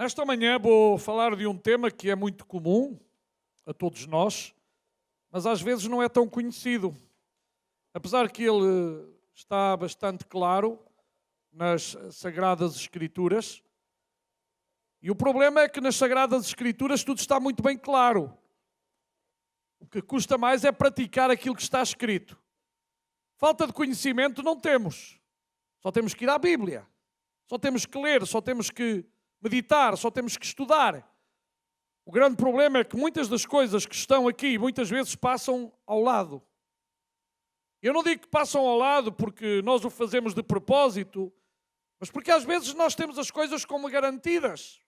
Nesta manhã vou falar de um tema que é muito comum a todos nós, mas às vezes não é tão conhecido. Apesar que ele está bastante claro nas Sagradas Escrituras. E o problema é que nas Sagradas Escrituras tudo está muito bem claro. O que custa mais é praticar aquilo que está escrito. Falta de conhecimento não temos. Só temos que ir à Bíblia. Só temos que ler, só temos que meditar, só temos que estudar. O grande problema é que muitas das coisas que estão aqui muitas vezes passam ao lado. Eu não digo que passam ao lado porque nós o fazemos de propósito, mas porque às vezes nós temos as coisas como garantidas.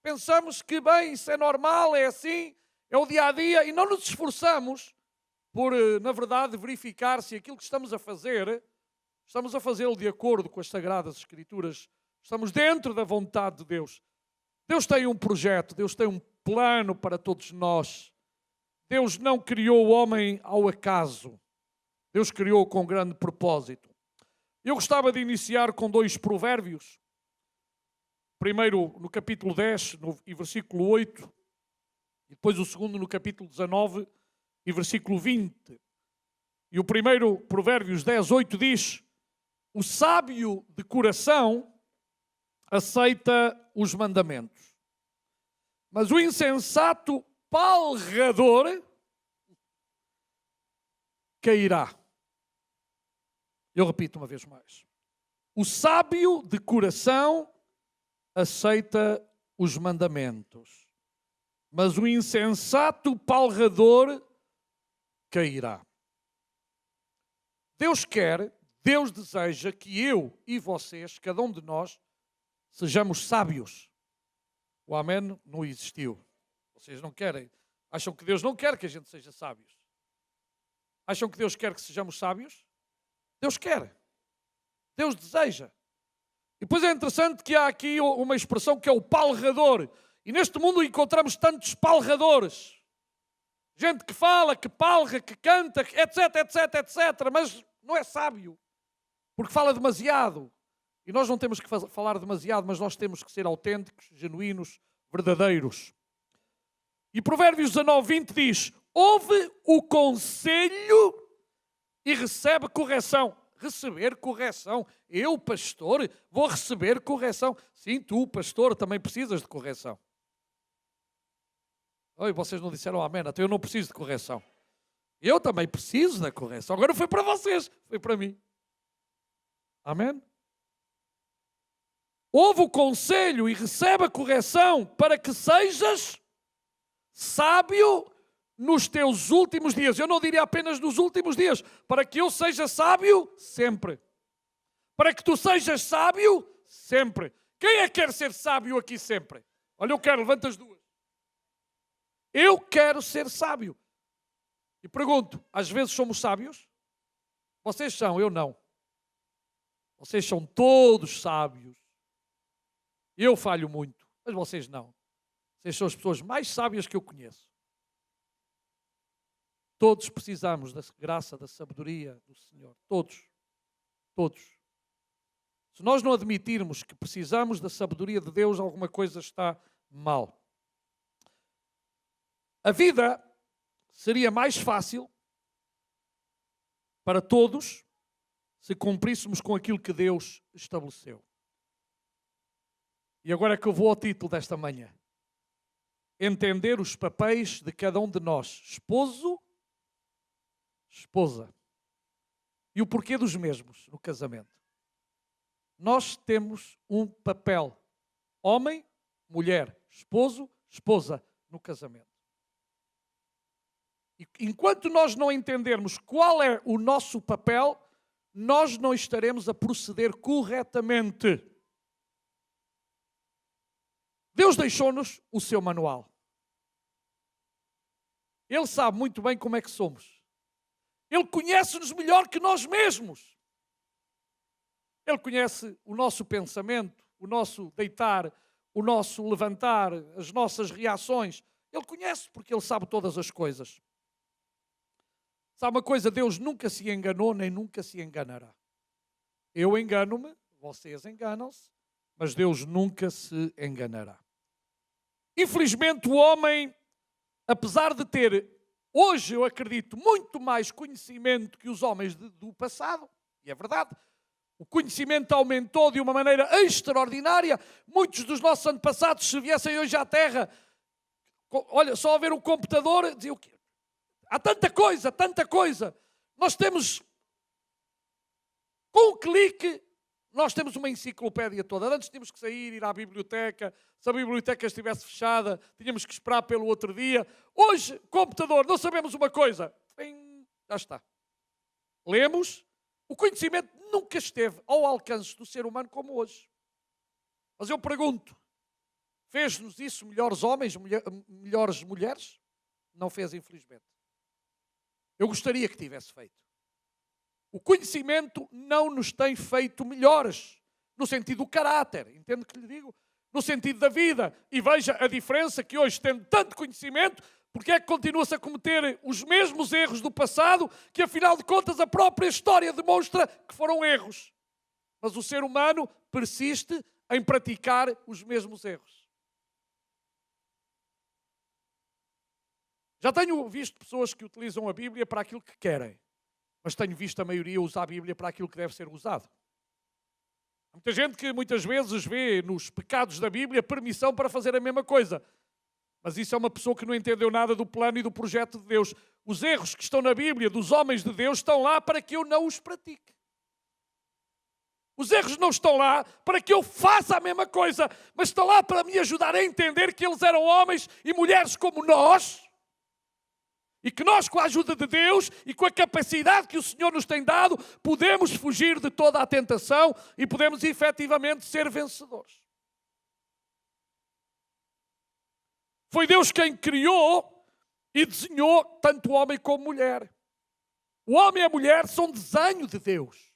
Pensamos que, bem, isso é normal, é assim, é o dia-a-dia, e não nos esforçamos por, na verdade, verificar se aquilo que estamos a fazê-lo de acordo com as Sagradas Escrituras. Estamos dentro da vontade de Deus. Deus tem um projeto, Deus tem um plano para todos nós. Deus não criou o homem ao acaso. Deus criou com grande propósito. Eu gostava de iniciar com dois provérbios. Primeiro no capítulo 10 e versículo 8. E depois o segundo no capítulo 19 e versículo 20. E o primeiro, Provérbios 10, 8 diz: o sábio de coração aceita os mandamentos, mas o insensato palrador cairá. Eu repito uma vez mais. O sábio de coração aceita os mandamentos, mas o insensato palrador cairá. Deus quer, Deus deseja que eu e vocês, cada um de nós, sejamos sábios. O amém não existiu. Vocês não querem. Acham que Deus não quer que a gente seja sábios? Acham que Deus quer que sejamos sábios? Deus quer. Deus deseja. E depois é interessante que há aqui uma expressão que é o palrador. E neste mundo encontramos tantos palradores. Gente que fala, que palra, que canta, etc, etc, etc. Mas não é sábio. Porque fala demasiado. E nós não temos que falar demasiado, mas nós temos que ser autênticos, genuínos, verdadeiros. E Provérbios 19, 20 diz: ouve o conselho e recebe correção. Receber correção. Eu, pastor, vou receber correção. Sim, tu, pastor, também precisas de correção. Oi, vocês não disseram amém, então eu não preciso de correção. Eu também preciso da correção. Agora não foi para vocês, foi para mim. Amém? Ouve o conselho e recebe a correção para que sejas sábio nos teus últimos dias. Eu não diria apenas nos últimos dias, para que eu seja sábio sempre. Para que tu sejas sábio sempre. Quem é que quer ser sábio aqui sempre? Olha, eu quero, levanta as duas. Eu quero ser sábio. E pergunto, às vezes somos sábios? Vocês são, eu não. Vocês são todos sábios. Eu falho muito, mas vocês não. Vocês são as pessoas mais sábias que eu conheço. Todos precisamos da graça, da sabedoria do Senhor. Todos. Todos. Se nós não admitirmos que precisamos da sabedoria de Deus, alguma coisa está mal. A vida seria mais fácil para todos se cumpríssemos com aquilo que Deus estabeleceu. E agora é que eu vou ao título desta manhã. Entender os papéis de cada um de nós. Esposo, esposa. E o porquê dos mesmos no casamento. Nós temos um papel. Homem, mulher. Esposo, esposa no casamento. E enquanto nós não entendermos qual é o nosso papel, nós não estaremos a proceder corretamente. Deus deixou-nos o seu manual. Ele sabe muito bem como é que somos. Ele conhece-nos melhor que nós mesmos. Ele conhece o nosso pensamento, o nosso deitar, o nosso levantar, as nossas reações. Ele conhece porque Ele sabe todas as coisas. Sabe uma coisa? Deus nunca se enganou nem nunca se enganará. Eu engano-me, vocês enganam-se, mas Deus nunca se enganará. Infelizmente o homem, apesar de ter, hoje eu acredito, muito mais conhecimento que os homens do passado, e é verdade, o conhecimento aumentou de uma maneira extraordinária. Muitos dos nossos antepassados, se viessem hoje à Terra, olha, só a ver um computador, diziam que há tanta coisa. Nós temos, com um clique, nós temos uma enciclopédia toda. Antes tínhamos que sair, ir à biblioteca. Se a biblioteca estivesse fechada, tínhamos que esperar pelo outro dia. Hoje, computador, não sabemos uma coisa. Bem, já está. Lemos. O conhecimento nunca esteve ao alcance do ser humano como hoje. Mas eu pergunto, fez-nos isso melhores homens, melhores mulheres? Não fez, infelizmente. Eu gostaria que tivesse feito. O conhecimento não nos tem feito melhores, no sentido do caráter, entende o que lhe digo? No sentido da vida. E veja a diferença que hoje, tendo tanto conhecimento, porque é que continua-se a cometer os mesmos erros do passado, que afinal de contas a própria história demonstra que foram erros. Mas o ser humano persiste em praticar os mesmos erros. Já tenho visto pessoas que utilizam a Bíblia para aquilo que querem, mas tenho visto a maioria usar a Bíblia para aquilo que deve ser usado. Há muita gente que muitas vezes vê nos pecados da Bíblia permissão para fazer a mesma coisa. Mas isso é uma pessoa que não entendeu nada do plano e do projeto de Deus. Os erros que estão na Bíblia dos homens de Deus estão lá para que eu não os pratique. Os erros não estão lá para que eu faça a mesma coisa, mas estão lá para me ajudar a entender que eles eram homens e mulheres como nós, e que nós, com a ajuda de Deus e com a capacidade que o Senhor nos tem dado, podemos fugir de toda a tentação e podemos efetivamente ser vencedores. Foi Deus quem criou e desenhou tanto o homem como a mulher. O homem e a mulher são desenho de Deus.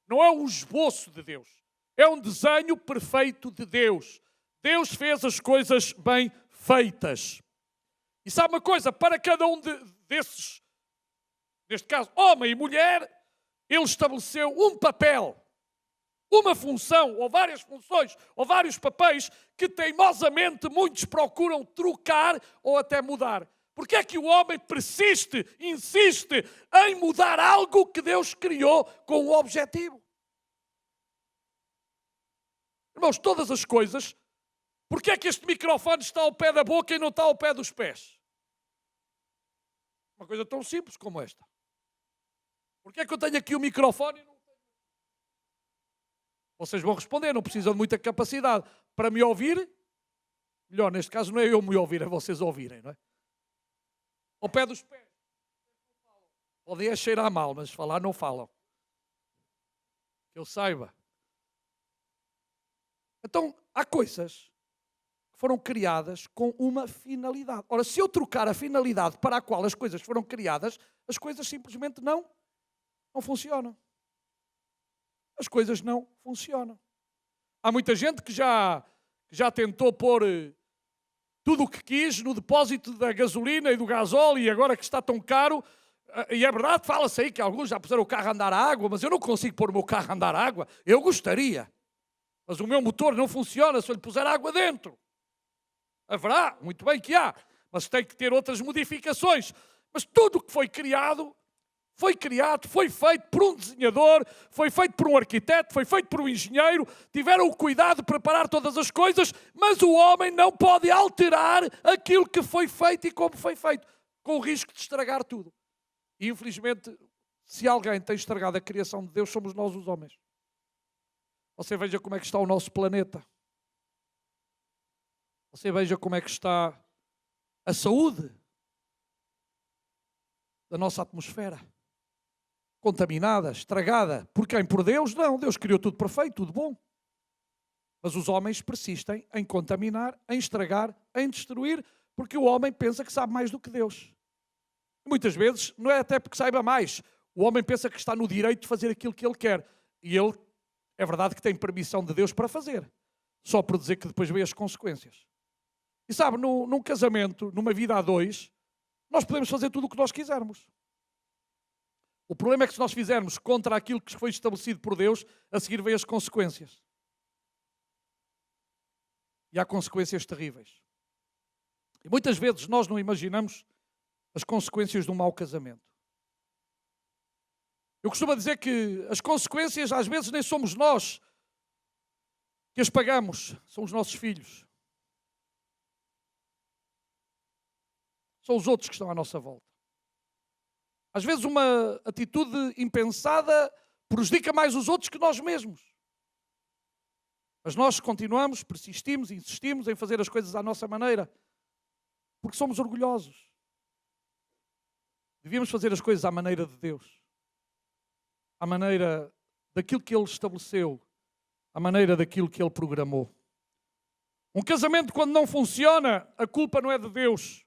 Não é um esboço de Deus. É um desenho perfeito de Deus. Deus fez as coisas bem feitas. E sabe uma coisa? Para cada um desses, neste caso, homem e mulher, Ele estabeleceu um papel, uma função, ou várias funções, ou vários papéis, que teimosamente muitos procuram trocar ou até mudar. Porque é que o homem persiste, insiste em mudar algo que Deus criou com um objetivo? Irmãos, todas as coisas, porque é que este microfone está ao pé da boca e não está ao pé dos pés? Uma coisa tão simples como esta. Porque é que eu tenho aqui o microfone e não tenho? Vocês vão responder, não precisam de muita capacidade. Para me ouvir, melhor, neste caso não é eu me ouvir, é vocês ouvirem, não é? Ao pé dos pés. Podem cheirar mal, mas falar não falam. Que eu saiba. Então, há coisas que foram criadas com uma finalidade. Ora, se eu trocar a finalidade para a qual as coisas foram criadas, as coisas simplesmente não funcionam. As coisas não funcionam. Há muita gente que já tentou pôr tudo o que quis no depósito da gasolina e do gasóleo, e agora que está tão caro, e é verdade, fala-se aí que alguns já puseram o carro a andar à água, mas eu não consigo pôr o meu carro a andar à água. Eu gostaria, mas o meu motor não funciona se eu lhe puser água dentro. Haverá, muito bem que há, mas tem que ter outras modificações. Mas tudo o que foi criado, foi feito por um desenhador, foi feito por um arquiteto, foi feito por um engenheiro, tiveram o cuidado de preparar todas as coisas, mas o homem não pode alterar aquilo que foi feito e como foi feito, com o risco de estragar tudo. E infelizmente, se alguém tem estragado a criação de Deus, somos nós os homens. Você veja como é que está o nosso planeta. Você veja como é que está a saúde da nossa atmosfera. Contaminada, estragada. Por quem? Por Deus? Não, Deus criou tudo perfeito, tudo bom. Mas os homens persistem em contaminar, em estragar, em destruir, porque o homem pensa que sabe mais do que Deus. E muitas vezes, não é até porque saiba mais, o homem pensa que está no direito de fazer aquilo que ele quer. E ele, é verdade que tem permissão de Deus para fazer, só por dizer que depois vê as consequências. E sabe, num casamento, numa vida a dois, nós podemos fazer tudo o que nós quisermos. O problema é que se nós fizermos contra aquilo que foi estabelecido por Deus, a seguir vem as consequências. E há consequências terríveis. E muitas vezes nós não imaginamos as consequências de um mau casamento. Eu costumo dizer que as consequências às vezes nem somos nós que as pagamos, são os nossos filhos. São os outros que estão à nossa volta. Às vezes uma atitude impensada prejudica mais os outros que nós mesmos. Mas nós continuamos, persistimos, insistimos em fazer as coisas à nossa maneira, porque somos orgulhosos. Devíamos fazer as coisas à maneira de Deus, à maneira daquilo que Ele estabeleceu, à maneira daquilo que Ele programou. Um casamento, quando não funciona, a culpa não é de Deus,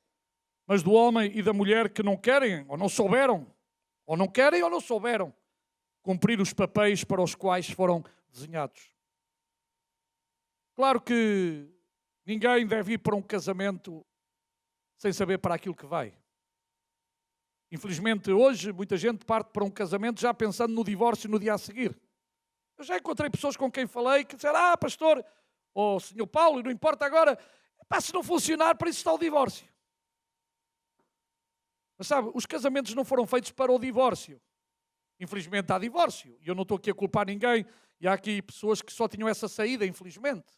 mas do homem e da mulher que não querem, ou não souberam, ou não querem ou não souberam cumprir os papéis para os quais foram desenhados. Claro que ninguém deve ir para um casamento sem saber para aquilo que vai. Infelizmente, hoje, muita gente parte para um casamento já pensando no divórcio no dia a seguir. Eu já encontrei pessoas com quem falei que disseram, pastor, ou senhor Paulo, não importa agora, se não funcionar, para isso está o divórcio. Mas sabe, os casamentos não foram feitos para o divórcio. Infelizmente há divórcio. E eu não estou aqui a culpar ninguém. E há aqui pessoas que só tinham essa saída, infelizmente.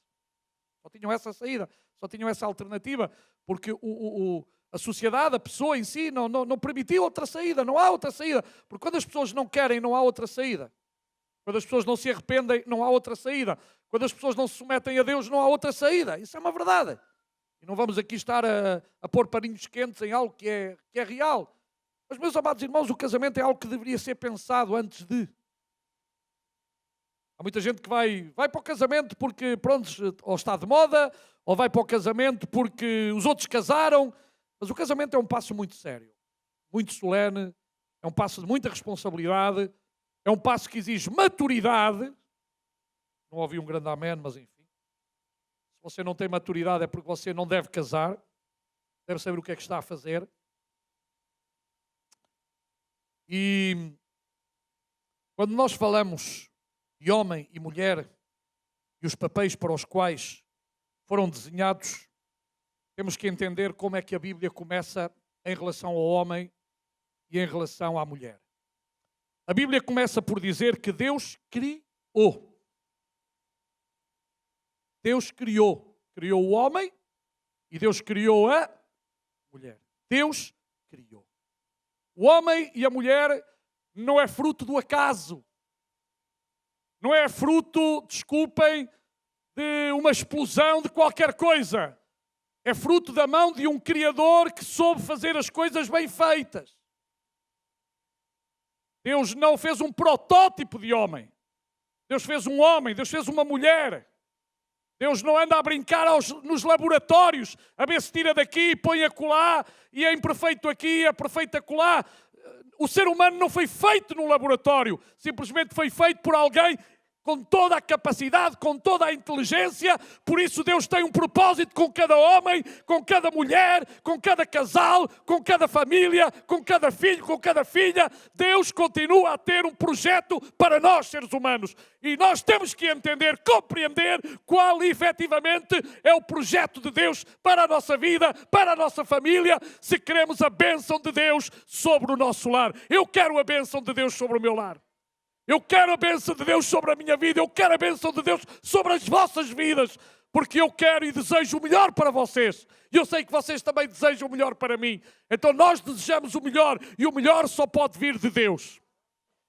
Só tinham essa saída, só tinham essa alternativa. Porque a sociedade, a pessoa em si, não permitiu outra saída. Não há outra saída. Porque quando as pessoas não querem, não há outra saída. Quando as pessoas não se arrependem, não há outra saída. Quando as pessoas não se submetem a Deus, não há outra saída. Isso é uma verdade. E não vamos aqui estar a pôr paninhos quentes em algo que é real. Mas, meus amados irmãos, o casamento é algo que deveria ser pensado antes de. Há muita gente que vai para o casamento porque, pronto, ou está de moda, ou vai para o casamento porque os outros casaram. Mas o casamento é um passo muito sério, muito solene, é um passo de muita responsabilidade, é um passo que exige maturidade. Não ouvi um grande amém, mas enfim. Se você não tem maturidade é porque você não deve casar, deve saber o que é que está a fazer. E quando nós falamos de homem e mulher e os papéis para os quais foram desenhados, temos que entender como é que a Bíblia começa em relação ao homem e em relação à mulher. A Bíblia começa por dizer que Deus criou. Deus criou o homem e Deus criou a mulher. Deus criou. O homem e a mulher não é fruto do acaso. Não é fruto, desculpem, de uma explosão de qualquer coisa. É fruto da mão de um Criador que soube fazer as coisas bem feitas. Deus não fez um protótipo de homem. Deus fez um homem, Deus fez uma mulher. Deus não anda a brincar nos laboratórios, a ver se tira daqui, põe acolá, e é imperfeito aqui, é perfeito acolá. O ser humano não foi feito num laboratório, simplesmente foi feito por alguém com toda a capacidade, com toda a inteligência. Por isso Deus tem um propósito com cada homem, com cada mulher, com cada casal, com cada família, com cada filho, com cada filha. Deus continua a ter um projeto para nós, seres humanos. E nós temos que entender, compreender qual efetivamente é o projeto de Deus para a nossa vida, para a nossa família, se queremos a bênção de Deus sobre o nosso lar. Eu quero a bênção de Deus sobre o meu lar. Eu quero a bênção de Deus sobre a minha vida. Eu quero a bênção de Deus sobre as vossas vidas. Porque eu quero e desejo o melhor para vocês. E eu sei que vocês também desejam o melhor para mim. Então nós desejamos o melhor. E o melhor só pode vir de Deus.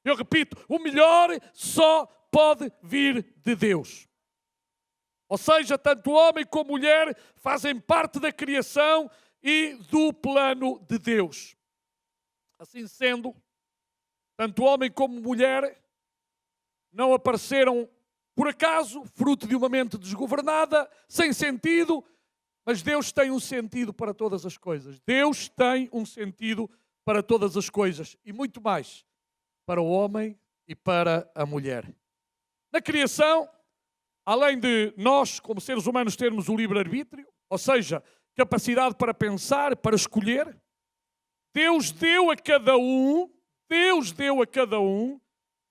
Eu repito, o melhor só pode vir de Deus. Ou seja, tanto homem como mulher fazem parte da criação e do plano de Deus. Assim sendo, tanto homem como mulher não apareceram por acaso, fruto de uma mente desgovernada, sem sentido, mas Deus tem um sentido para todas as coisas. Deus tem um sentido para todas as coisas e muito mais para o homem e para a mulher. Na criação, além de nós, como seres humanos, termos o livre-arbítrio, ou seja, capacidade para pensar, para escolher, Deus deu a cada um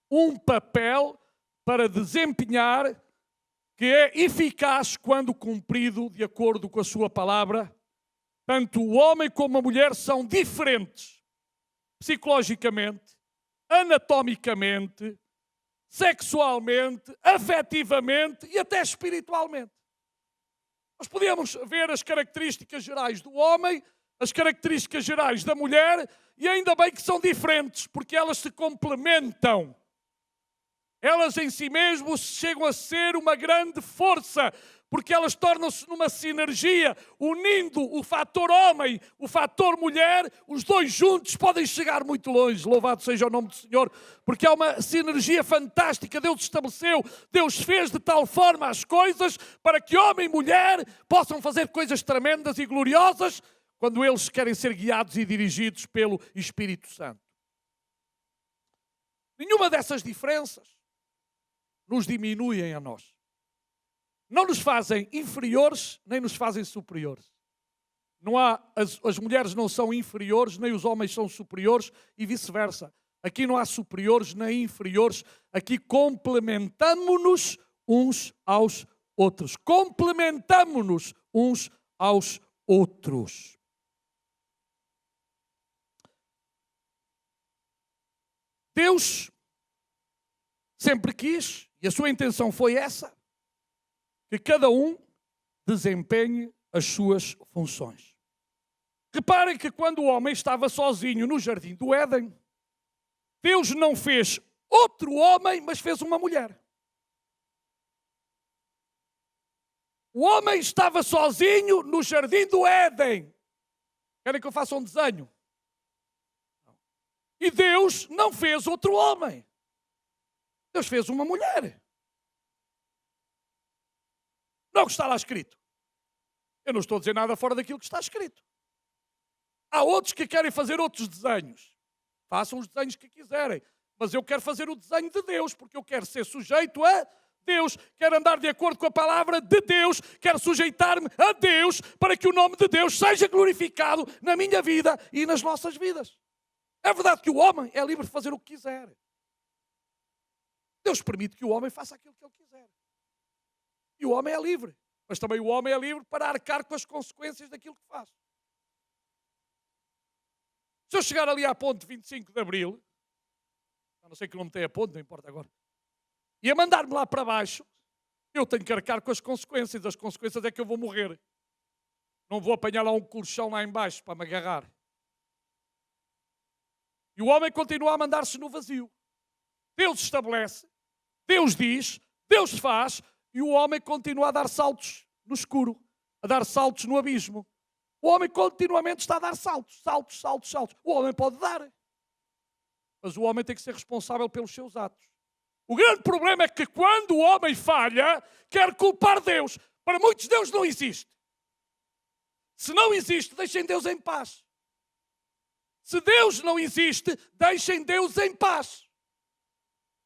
um papel para desempenhar que é eficaz quando cumprido de acordo com a sua palavra Tanto o homem como a mulher são diferentes, psicologicamente, anatomicamente, sexualmente, afetivamente e até espiritualmente. Nós podemos ver as características gerais do homem, as características gerais da mulher, e ainda bem que são diferentes, porque elas se complementam. Elas em si mesmas chegam a ser uma grande força, porque elas tornam-se numa sinergia, unindo o fator homem, o fator mulher, os dois juntos podem chegar muito longe. Louvado seja o nome do Senhor, porque é uma sinergia fantástica. Deus estabeleceu, Deus fez de tal forma as coisas para que homem e mulher possam fazer coisas tremendas e gloriosas quando eles querem ser guiados e dirigidos pelo Espírito Santo. Nenhuma dessas diferenças nos diminuem a nós. Não nos fazem inferiores, nem nos fazem superiores. Não há, as mulheres não são inferiores, nem os homens são superiores e vice-versa. Aqui não há superiores nem inferiores. Aqui complementamo-nos uns aos outros. Complementamo-nos uns aos outros. Deus sempre quis, e a sua intenção foi essa, que cada um desempenhe as suas funções. Reparem que quando o homem estava sozinho no jardim do Éden, Deus não fez outro homem, mas fez uma mulher. O homem estava sozinho no jardim do Éden. Querem que eu faça um desenho? E Deus não fez outro homem. Deus fez uma mulher. Não o que está lá escrito. Eu não estou a dizer nada fora daquilo que está escrito. Há outros que querem fazer outros desenhos. Façam os desenhos que quiserem. Mas eu quero fazer o desenho de Deus, porque eu quero ser sujeito a Deus. Quero andar de acordo com a palavra de Deus. Quero sujeitar-me a Deus para que o nome de Deus seja glorificado na minha vida e nas nossas vidas. É verdade que o homem é livre de fazer o que quiser. Deus permite que o homem faça aquilo que ele quiser. E o homem é livre. Mas também o homem é livre para arcar com as consequências daquilo que faz. Se eu chegar ali à ponte 25 de Abril, a não ser que não me tenha ponte, não importa agora, e a mandar-me lá para baixo, eu tenho que arcar com as consequências. As consequências é que eu vou morrer. Não vou apanhar lá um colchão lá em baixo para me agarrar. E o homem continua a mandar-se no vazio. Deus estabelece, Deus diz, Deus faz, e o homem continua a dar saltos no escuro, a dar saltos no abismo. O homem continuamente está a dar saltos, saltos, saltos, saltos. O homem pode dar, mas o homem tem que ser responsável pelos seus atos. O grande problema é que quando o homem falha, quer culpar Deus. Para muitos Deus não existe. Se não existe, deixem Deus em paz. Se Deus não existe, deixem Deus em paz.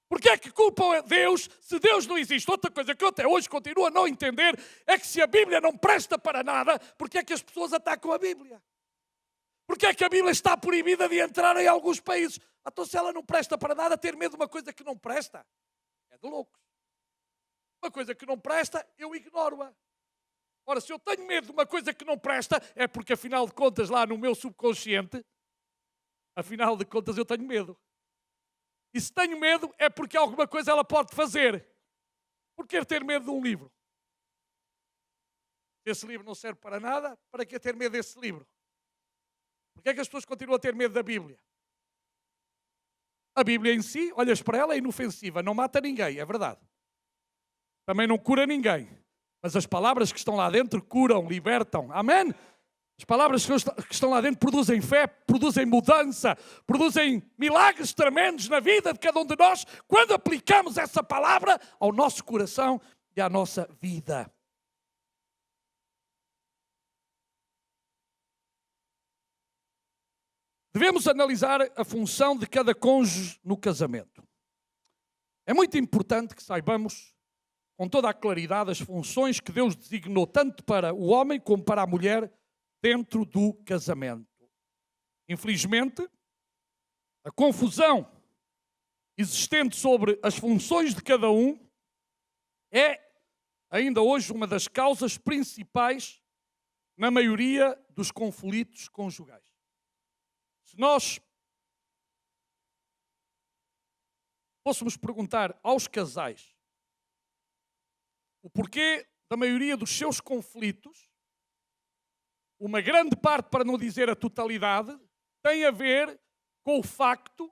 Porquê é que culpam a Deus se Deus não existe? Outra coisa que eu até hoje continuo a não entender é que se a Bíblia não presta para nada, porquê é que as pessoas atacam a Bíblia? Porquê é que a Bíblia está proibida de entrar em alguns países? Então se ela não presta para nada, ter medo de uma coisa que não presta é de loucos. Uma coisa que não presta, eu ignoro-a. Ora, se eu tenho medo de uma coisa que não presta, é porque afinal de contas lá no meu subconsciente, afinal de contas eu tenho medo. E se tenho medo é porque alguma coisa ela pode fazer. Por que ter medo de um livro? Esse livro não serve para nada, para que ter medo desse livro? Porquê é que as pessoas continuam a ter medo da Bíblia? A Bíblia em si, olhas para ela, é inofensiva, não mata ninguém, é verdade. Também não cura ninguém. Mas as palavras que estão lá dentro curam, libertam. Amém? As palavras que estão lá dentro produzem fé, produzem mudança, produzem milagres tremendos na vida de cada um de nós quando aplicamos essa palavra ao nosso coração e à nossa vida. Devemos analisar a função de cada cônjuge no casamento. É muito importante que saibamos com toda a claridade as funções que Deus designou tanto para o homem como para a mulher dentro do casamento. Infelizmente, a confusão existente sobre as funções de cada um é ainda hoje uma das causas principais na maioria dos conflitos conjugais. Se nós fôssemos perguntar aos casais o porquê da maioria dos seus conflitos, uma grande parte, para não dizer a totalidade, tem a ver com o facto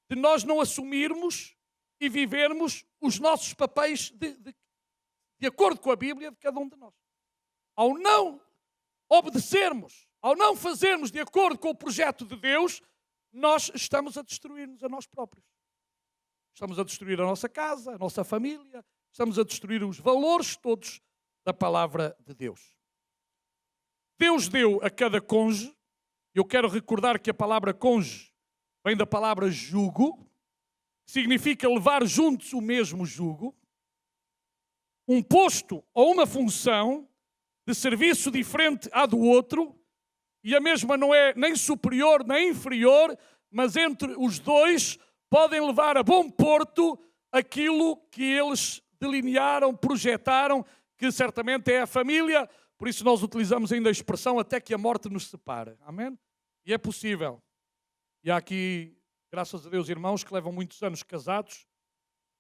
de nós não assumirmos e vivermos os nossos papéis de acordo com a Bíblia de cada um de nós. Ao não obedecermos, ao não fazermos de acordo com o projeto de Deus, nós estamos a destruir-nos a nós próprios. Estamos a destruir a nossa casa, a nossa família, estamos a destruir os valores todos da palavra de Deus. Deus deu a cada cônjuge, eu quero recordar que a palavra cônjuge vem da palavra jugo, que significa levar juntos o mesmo jugo, um posto ou uma função de serviço diferente à do outro, e a mesma não é nem superior nem inferior, mas entre os dois podem levar a bom porto aquilo que eles delinearam, projetaram, que certamente é a família. Por isso nós utilizamos ainda a expressão até que a morte nos separe. Amém? E é possível. E há aqui, graças a Deus, irmãos que levam muitos anos casados,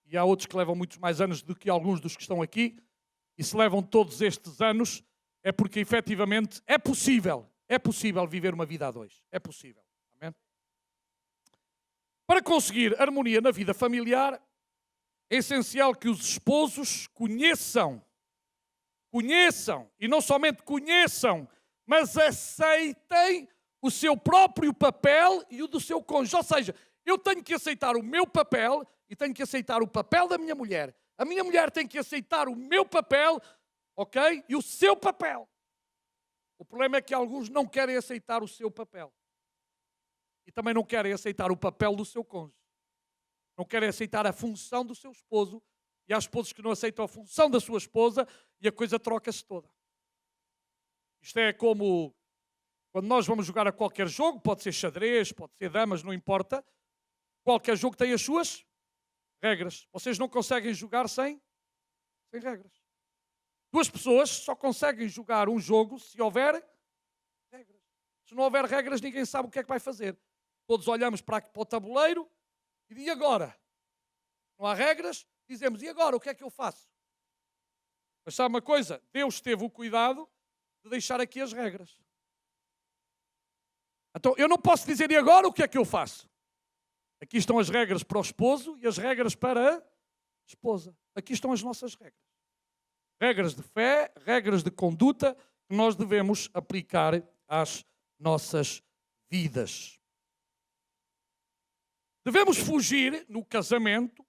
e há outros que levam muitos mais anos do que alguns dos que estão aqui, e se levam todos estes anos, é porque efetivamente é possível viver uma vida a dois. É possível. Amém? Para conseguir harmonia na vida familiar, é essencial que os esposos conheçam, e não somente conheçam, mas aceitem o seu próprio papel e o do seu cônjuge. Ou seja, eu tenho que aceitar o meu papel e tenho que aceitar o papel da minha mulher. A minha mulher tem que aceitar o meu papel, ok? E o seu papel. O problema é que alguns não querem aceitar o seu papel. E também não querem aceitar o papel do seu cônjuge. Não querem aceitar a função do seu esposo. E há esposos que não aceitam a função da sua esposa e a coisa troca-se toda. Isto é como quando nós vamos jogar a qualquer jogo, pode ser xadrez, pode ser damas, não importa. Qualquer jogo tem as suas regras. Vocês não conseguem jogar sem regras. Duas pessoas só conseguem jogar um jogo se houver regras. Se não houver regras, ninguém sabe o que é que vai fazer. Todos olhamos para o tabuleiro e agora? Não há regras? Dizemos, e agora? O que é que eu faço? Mas sabe uma coisa? Deus teve o cuidado de deixar aqui as regras. Então, eu não posso dizer, e agora o que é que eu faço? Aqui estão as regras para o esposo e as regras para a esposa. Aqui estão as nossas regras. Regras de fé, regras de conduta que nós devemos aplicar às nossas vidas. Devemos fugir, no casamento,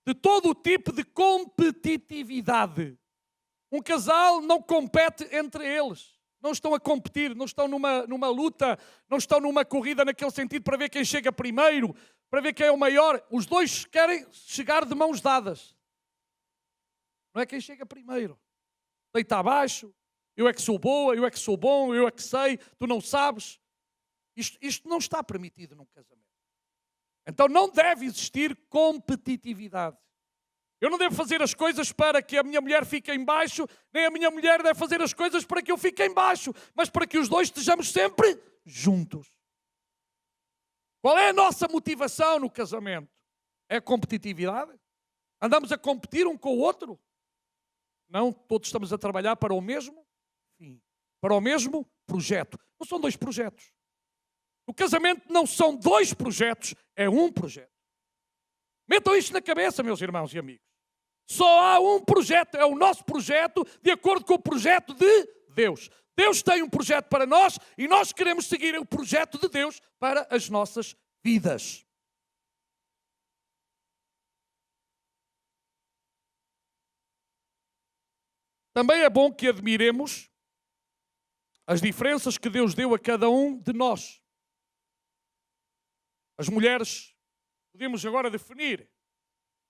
de todo o tipo de competitividade. Um casal não compete entre eles. Não estão a competir, não estão numa luta, não estão numa corrida naquele sentido para ver quem chega primeiro, para ver quem é o maior. Os dois querem chegar de mãos dadas. Não é quem chega primeiro. Deita abaixo, eu é que sou boa, eu é que sou bom, eu é que sei, tu não sabes. Isto não está permitido num casamento. Então não deve existir competitividade. Eu não devo fazer as coisas para que a minha mulher fique em baixo, nem a minha mulher deve fazer as coisas para que eu fique em baixo, mas para que os dois estejamos sempre juntos. Qual é a nossa motivação no casamento? É a competitividade? Andamos a competir um com o outro? Não, todos estamos a trabalhar para o mesmo fim, para o mesmo projeto. Não são dois projetos. O casamento não são dois projetos, é um projeto. Metam isto na cabeça, meus irmãos e amigos. Só há um projeto, é o nosso projeto, de acordo com o projeto de Deus. Deus tem um projeto para nós e nós queremos seguir o projeto de Deus para as nossas vidas. Também é bom que admiremos as diferenças que Deus deu a cada um de nós. As mulheres, podemos agora definir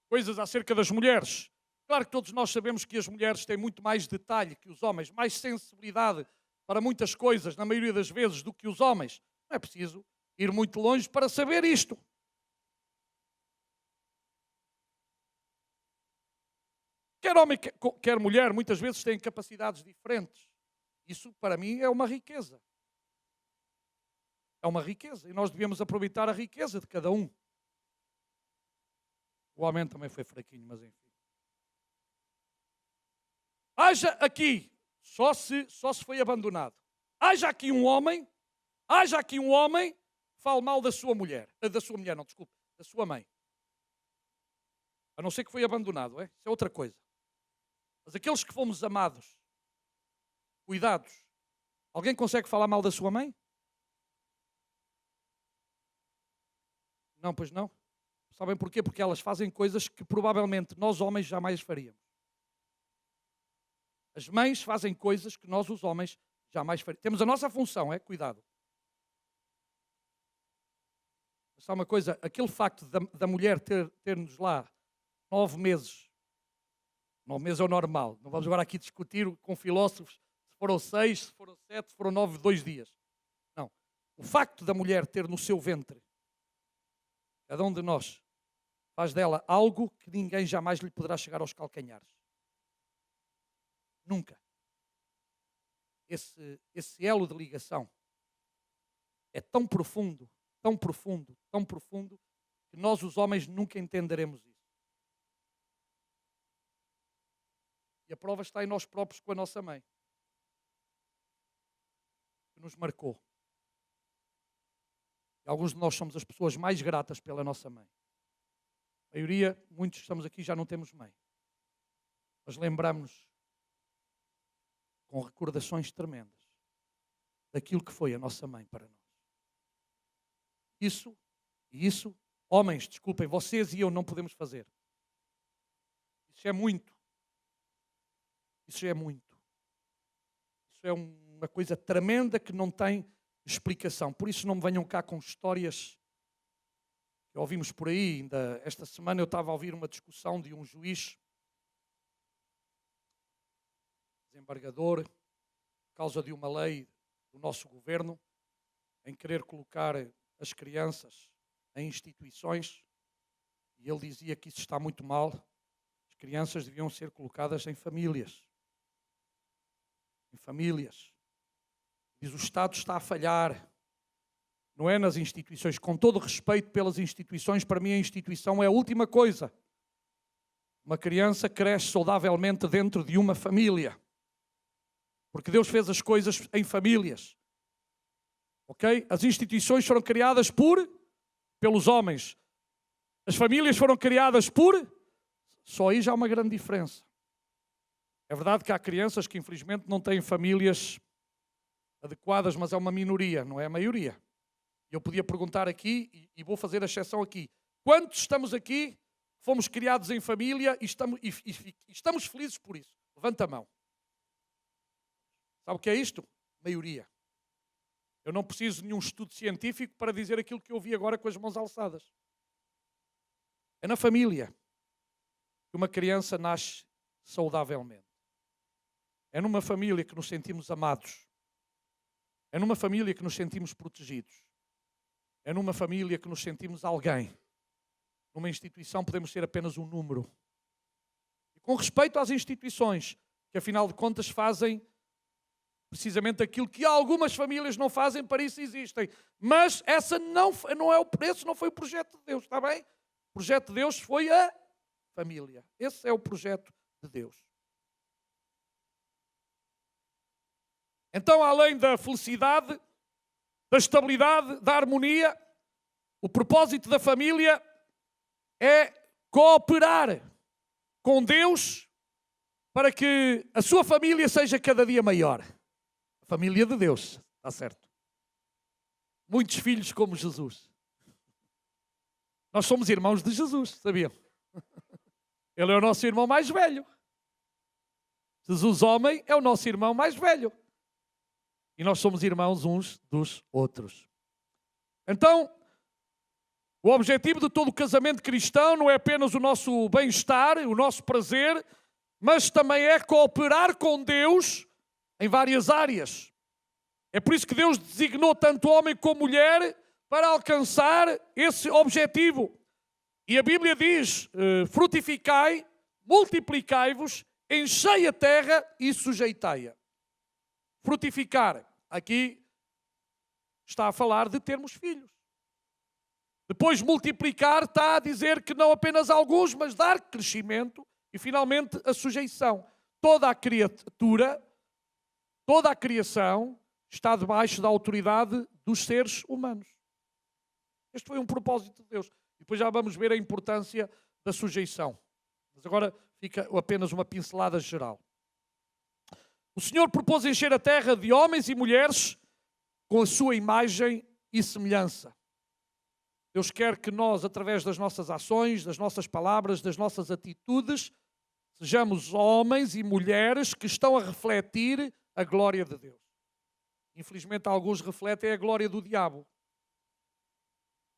coisas acerca das mulheres. Claro que todos nós sabemos que as mulheres têm muito mais detalhe que os homens, mais sensibilidade para muitas coisas, na maioria das vezes, do que os homens. Não é preciso ir muito longe para saber isto. Quer homem, quer mulher, muitas vezes têm capacidades diferentes. Isso, para mim, é uma riqueza. É uma riqueza. E nós devemos aproveitar a riqueza de cada um. O homem também foi fraquinho, mas enfim. Haja aqui, só se foi abandonado. Haja aqui um homem que fale mal da sua mulher. Da sua mulher, não, desculpe. Da sua mãe. A não ser que foi abandonado, é? Isso é outra coisa. Mas aqueles que fomos amados, cuidados. Alguém consegue falar mal da sua mãe? Não, pois não. Sabem porquê? Porque elas fazem coisas que provavelmente nós homens jamais faríamos. As mães fazem coisas que nós, os homens, jamais faríamos. Temos a nossa função, é cuidado. Mas sabe uma coisa? Aquele facto da mulher ter-nos lá 9 meses. 9 meses é o normal. Não vamos agora aqui discutir com filósofos se foram 6, se foram 7, se foram 9, 2 dias. Não. O facto da mulher ter no seu ventre, cada um de nós, faz dela algo que ninguém jamais lhe poderá chegar aos calcanhares. Nunca. Esse elo de ligação é tão profundo, tão profundo, tão profundo, que nós, os homens, nunca entenderemos isso. E a prova está em nós próprios com a nossa mãe, que nos marcou. E alguns de nós somos as pessoas mais gratas pela nossa mãe. A maioria, muitos que estamos aqui, já não temos mãe. Mas lembramos com recordações tremendas daquilo que foi a nossa mãe para nós. Isso, homens, desculpem, vocês e eu não podemos fazer. Isso é muito. Isso é muito. Isso é uma coisa tremenda que não tem explicação. Por isso não me venham cá com histórias que ouvimos por aí. Ainda esta semana eu estava a ouvir uma discussão de um juiz, desembargador, por causa de uma lei do nosso governo, em querer colocar as crianças em instituições, e ele dizia que isso está muito mal. As crianças deviam ser colocadas em famílias. Em famílias. Diz, o Estado está a falhar. Não é nas instituições. Com todo respeito pelas instituições, para mim a instituição é a última coisa. Uma criança cresce saudavelmente dentro de uma família. Porque Deus fez as coisas em famílias. Ok? As instituições foram criadas pelos homens. As famílias foram criadas Só aí já há uma grande diferença. É verdade que há crianças que infelizmente não têm famílias adequadas, mas é uma minoria, não é a maioria. Eu podia perguntar aqui, e vou fazer a exceção aqui. Quantos estamos aqui, fomos criados em família e estamos felizes por isso? Levanta a mão. Sabe o que é isto? Maioria. Eu não preciso de nenhum estudo científico para dizer aquilo que eu vi agora com as mãos alçadas. É na família que uma criança nasce saudavelmente. É numa família que nos sentimos amados. É numa família que nos sentimos protegidos. É numa família que nos sentimos alguém. Numa instituição podemos ser apenas um número. E com respeito às instituições, que afinal de contas fazem precisamente aquilo que algumas famílias não fazem, para isso existem. Mas essa não é o preço, não foi o projeto de Deus, está bem? O projeto de Deus foi a família. Esse é o projeto de Deus. Então, além da felicidade, da estabilidade, da harmonia, o propósito da família é cooperar com Deus para que a sua família seja cada dia maior. A família de Deus, está certo? Muitos filhos como Jesus. Nós somos irmãos de Jesus, sabiam? Ele é o nosso irmão mais velho. Jesus, homem, é o nosso irmão mais velho. E nós somos irmãos uns dos outros. Então, o objetivo de todo o casamento cristão não é apenas o nosso bem-estar, o nosso prazer, mas também é cooperar com Deus em várias áreas. É por isso que Deus designou tanto homem como mulher para alcançar esse objetivo. E a Bíblia diz, frutificai, multiplicai-vos, enchei a terra e sujeitai-a. frutificar. Aqui está a falar de termos filhos. Depois multiplicar está a dizer que não apenas alguns, mas dar crescimento e finalmente a sujeição. Toda a criatura, toda a criação está debaixo da autoridade dos seres humanos. Este foi um propósito de Deus. E depois já vamos ver a importância da sujeição. Mas agora fica apenas uma pincelada geral. O Senhor propôs encher a terra de homens e mulheres com a sua imagem e semelhança. Deus quer que nós, através das nossas ações, das nossas palavras, das nossas atitudes, sejamos homens e mulheres que estão a refletir a glória de Deus. Infelizmente, alguns refletem a glória do diabo,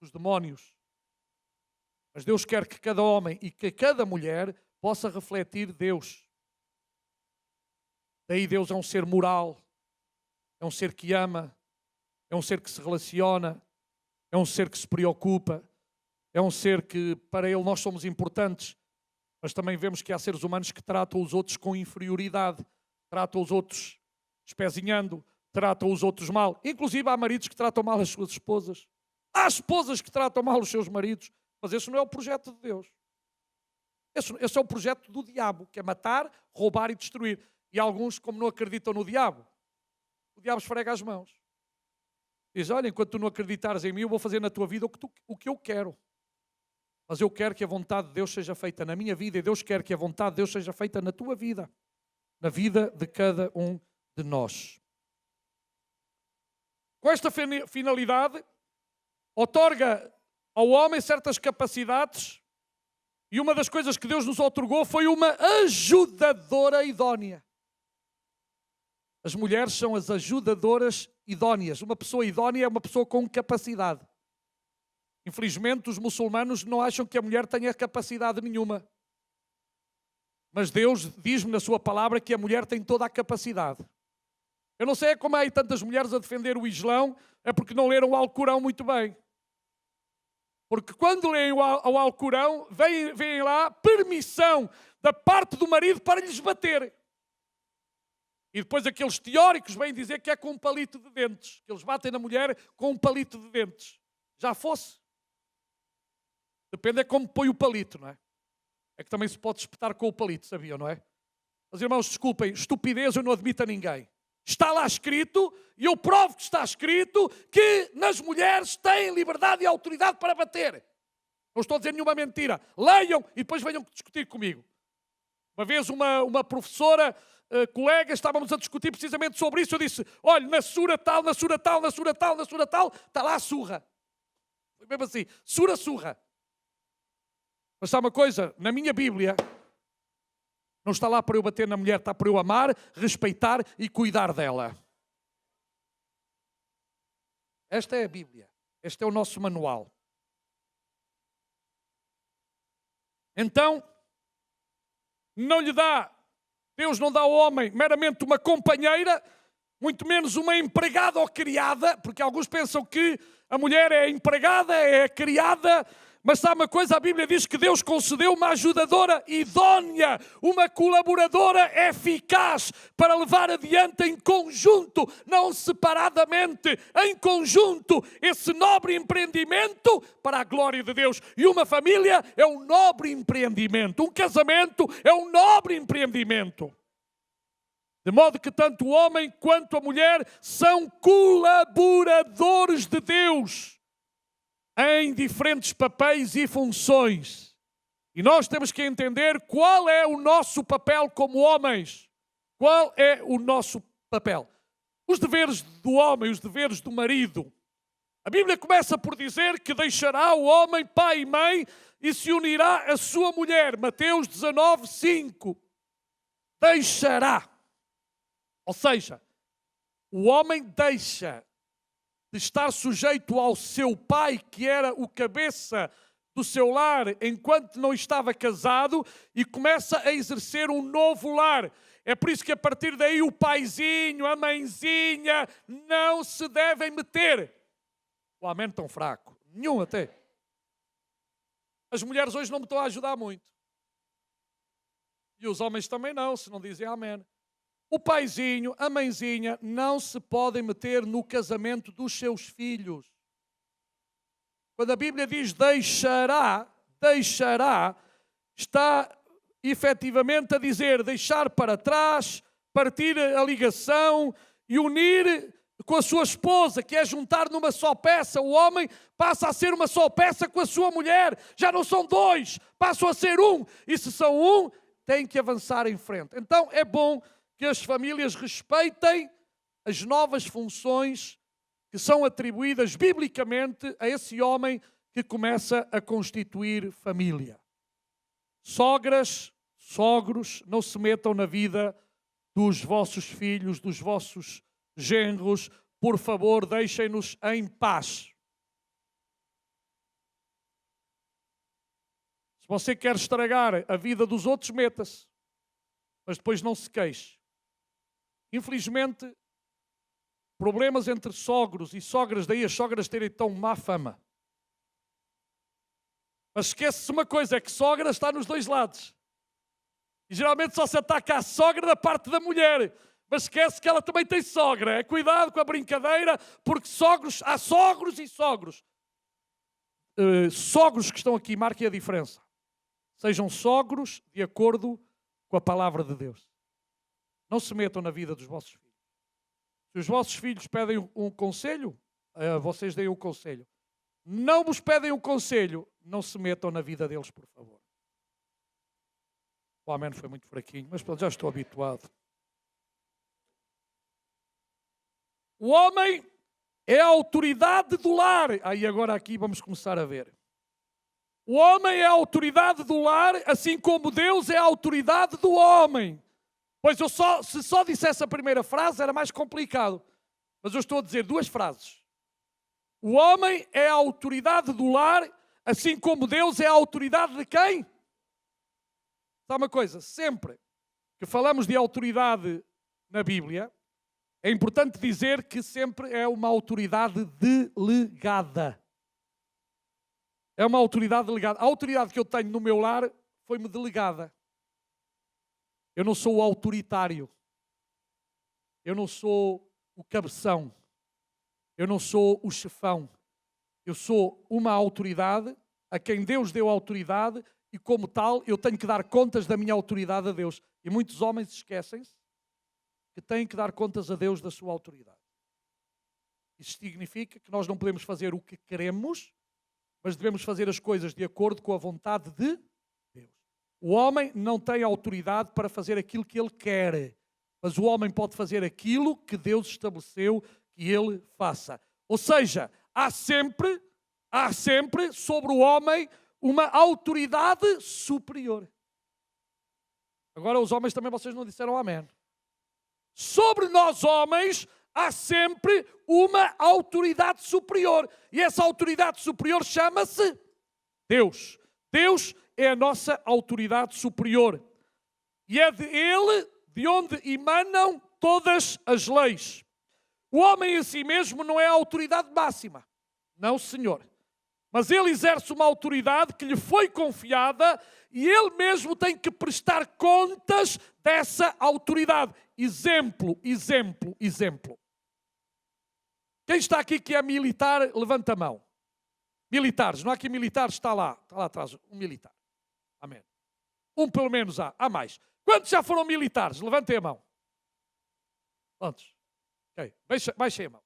dos demónios. Mas Deus quer que cada homem e que cada mulher possa refletir Deus. Daí Deus é um ser moral, é um ser que ama, é um ser que se relaciona, é um ser que se preocupa, é um ser que para Ele nós somos importantes, mas também vemos que há seres humanos que tratam os outros com inferioridade, tratam os outros espezinhando, tratam os outros mal. Inclusive há maridos que tratam mal as suas esposas, há esposas que tratam mal os seus maridos, mas esse não é o projeto de Deus. Esse é o projeto do diabo, que é matar, roubar e destruir. E alguns, como não acreditam no diabo, o diabo esfrega as mãos. Diz, olha, enquanto tu não acreditares em mim, eu vou fazer na tua vida o que eu quero. Mas eu quero que a vontade de Deus seja feita na minha vida e Deus quer que a vontade de Deus seja feita na tua vida. Na vida de cada um de nós. Com esta finalidade, outorga ao homem certas capacidades e uma das coisas que Deus nos outorgou foi uma ajudadora idónea. As mulheres são as ajudadoras idóneas. Uma pessoa idónea é uma pessoa com capacidade. Infelizmente, os muçulmanos não acham que a mulher tenha capacidade nenhuma. Mas Deus diz-me na sua palavra que a mulher tem toda a capacidade. Eu não sei como há aí tantas mulheres a defender o Islão, é porque não leram o Alcorão muito bem. Porque quando leem o Alcorão, vem lá permissão da parte do marido para lhes bater. E depois aqueles teóricos vêm dizer que é com um palito de dentes. Que eles batem na mulher com um palito de dentes. Já fosse. Depende é como põe o palito, não é? É que também se pode espetar com o palito, sabiam, não é? Mas irmãos, desculpem, estupidez eu não admito a ninguém. Está lá escrito, e eu provo que está escrito, que nas mulheres têm liberdade e autoridade para bater. Não estou a dizer nenhuma mentira. Leiam e depois venham discutir comigo. Uma vez uma professora, colega, estávamos a discutir precisamente sobre isso. Eu disse, olha, na sura tal, na sura tal, na sura tal, na sura tal, está lá a surra. Foi mesmo assim, surra. Mas sabe uma coisa? Na minha Bíblia, não está lá para eu bater na mulher, está para eu amar, respeitar e cuidar dela. Esta é a Bíblia. Este é o nosso manual. Então, Deus não dá ao homem meramente uma companheira, muito menos uma empregada ou criada, porque alguns pensam que a mulher é empregada, é criada. Mas sabe uma coisa? A Bíblia diz que Deus concedeu uma ajudadora idónea, uma colaboradora eficaz para levar adiante em conjunto, não separadamente, em conjunto, esse nobre empreendimento para a glória de Deus. E uma família é um nobre empreendimento, um casamento é um nobre empreendimento. De modo que tanto o homem quanto a mulher são colaboradores de Deus em diferentes papéis e funções. E nós temos que entender qual é o nosso papel como homens. Qual é o nosso papel? Os deveres do homem, os deveres do marido. A Bíblia começa por dizer que deixará o homem pai e mãe e se unirá à sua mulher. Mateus 19:5. Deixará. Ou seja, o homem deixa de estar sujeito ao seu pai, que era o cabeça do seu lar enquanto não estava casado, e começa a exercer um novo lar. É por isso que a partir daí o paizinho, a mãezinha não se devem meter. O amém tão fraco. Nenhum até. As mulheres hoje não me estão a ajudar muito. E os homens também não, se não dizem amém. O paizinho, a mãezinha, não se podem meter no casamento dos seus filhos. Quando a Bíblia diz deixará, está efetivamente a dizer deixar para trás, partir a ligação e unir com a sua esposa, que é juntar numa só peça. O homem passa a ser uma só peça com a sua mulher. Já não são dois, passam a ser um. E se são um, têm que avançar em frente. Então é bom que as famílias respeitem as novas funções que são atribuídas biblicamente a esse homem que começa a constituir família. Sogras, sogros, não se metam na vida dos vossos filhos, dos vossos genros. Por favor, deixem-nos em paz. Se você quer estragar a vida dos outros, meta-se. Mas depois não se queixe. Infelizmente, problemas entre sogros e sogras, daí as sogras terem tão má fama. Mas esquece-se uma coisa, é que sogra está nos dois lados. E geralmente só se ataca a sogra da parte da mulher. Mas esquece que ela também tem sogra. Cuidado com a brincadeira, porque há sogros e sogros. Sogros que estão aqui, marquem a diferença. Sejam sogros de acordo com a palavra de Deus. Não se metam na vida dos vossos filhos. Se os vossos filhos pedem um conselho, vocês deem o conselho. Não vos pedem um conselho, não se metam na vida deles, por favor. O amém foi muito fraquinho, mas já estou habituado. O homem é a autoridade do lar. Aí agora aqui vamos começar a ver. O homem é a autoridade do lar, assim como Deus é a autoridade do homem. Pois se só dissesse a primeira frase era mais complicado. Mas eu estou a dizer duas frases. O homem é a autoridade do lar, assim como Deus é a autoridade de quem? Sabe uma coisa? Sempre que falamos de autoridade na Bíblia, é importante dizer que sempre é uma autoridade delegada. É uma autoridade delegada. A autoridade que eu tenho no meu lar foi-me delegada. Eu não sou o autoritário. Eu não sou o cabeção. Eu não sou o chefão. Eu sou uma autoridade a quem Deus deu autoridade e, como tal, eu tenho que dar contas da minha autoridade a Deus. E muitos homens esquecem-se que têm que dar contas a Deus da sua autoridade. Isso significa que nós não podemos fazer o que queremos, mas devemos fazer as coisas de acordo com a vontade de Deus. O homem não tem autoridade para fazer aquilo que ele quer, mas o homem pode fazer aquilo que Deus estabeleceu que ele faça. Ou seja, há sempre sobre o homem uma autoridade superior. Agora os homens também, vocês não disseram amém. Sobre nós homens há sempre uma autoridade superior. E essa autoridade superior chama-se Deus. Deus é a nossa autoridade superior. E é de Ele de onde emanam todas as leis. O homem em si mesmo não é a autoridade máxima. Não, senhor. Mas ele exerce uma autoridade que lhe foi confiada e ele mesmo tem que prestar contas dessa autoridade. Exemplo. Quem está aqui que é militar, levanta a mão. Militares, não há aqui militares, está lá atrás, um militar. Amém. Um pelo menos há mais. Quantos já foram militares? Levantem a mão. Quantos? Ok, baixem a mão.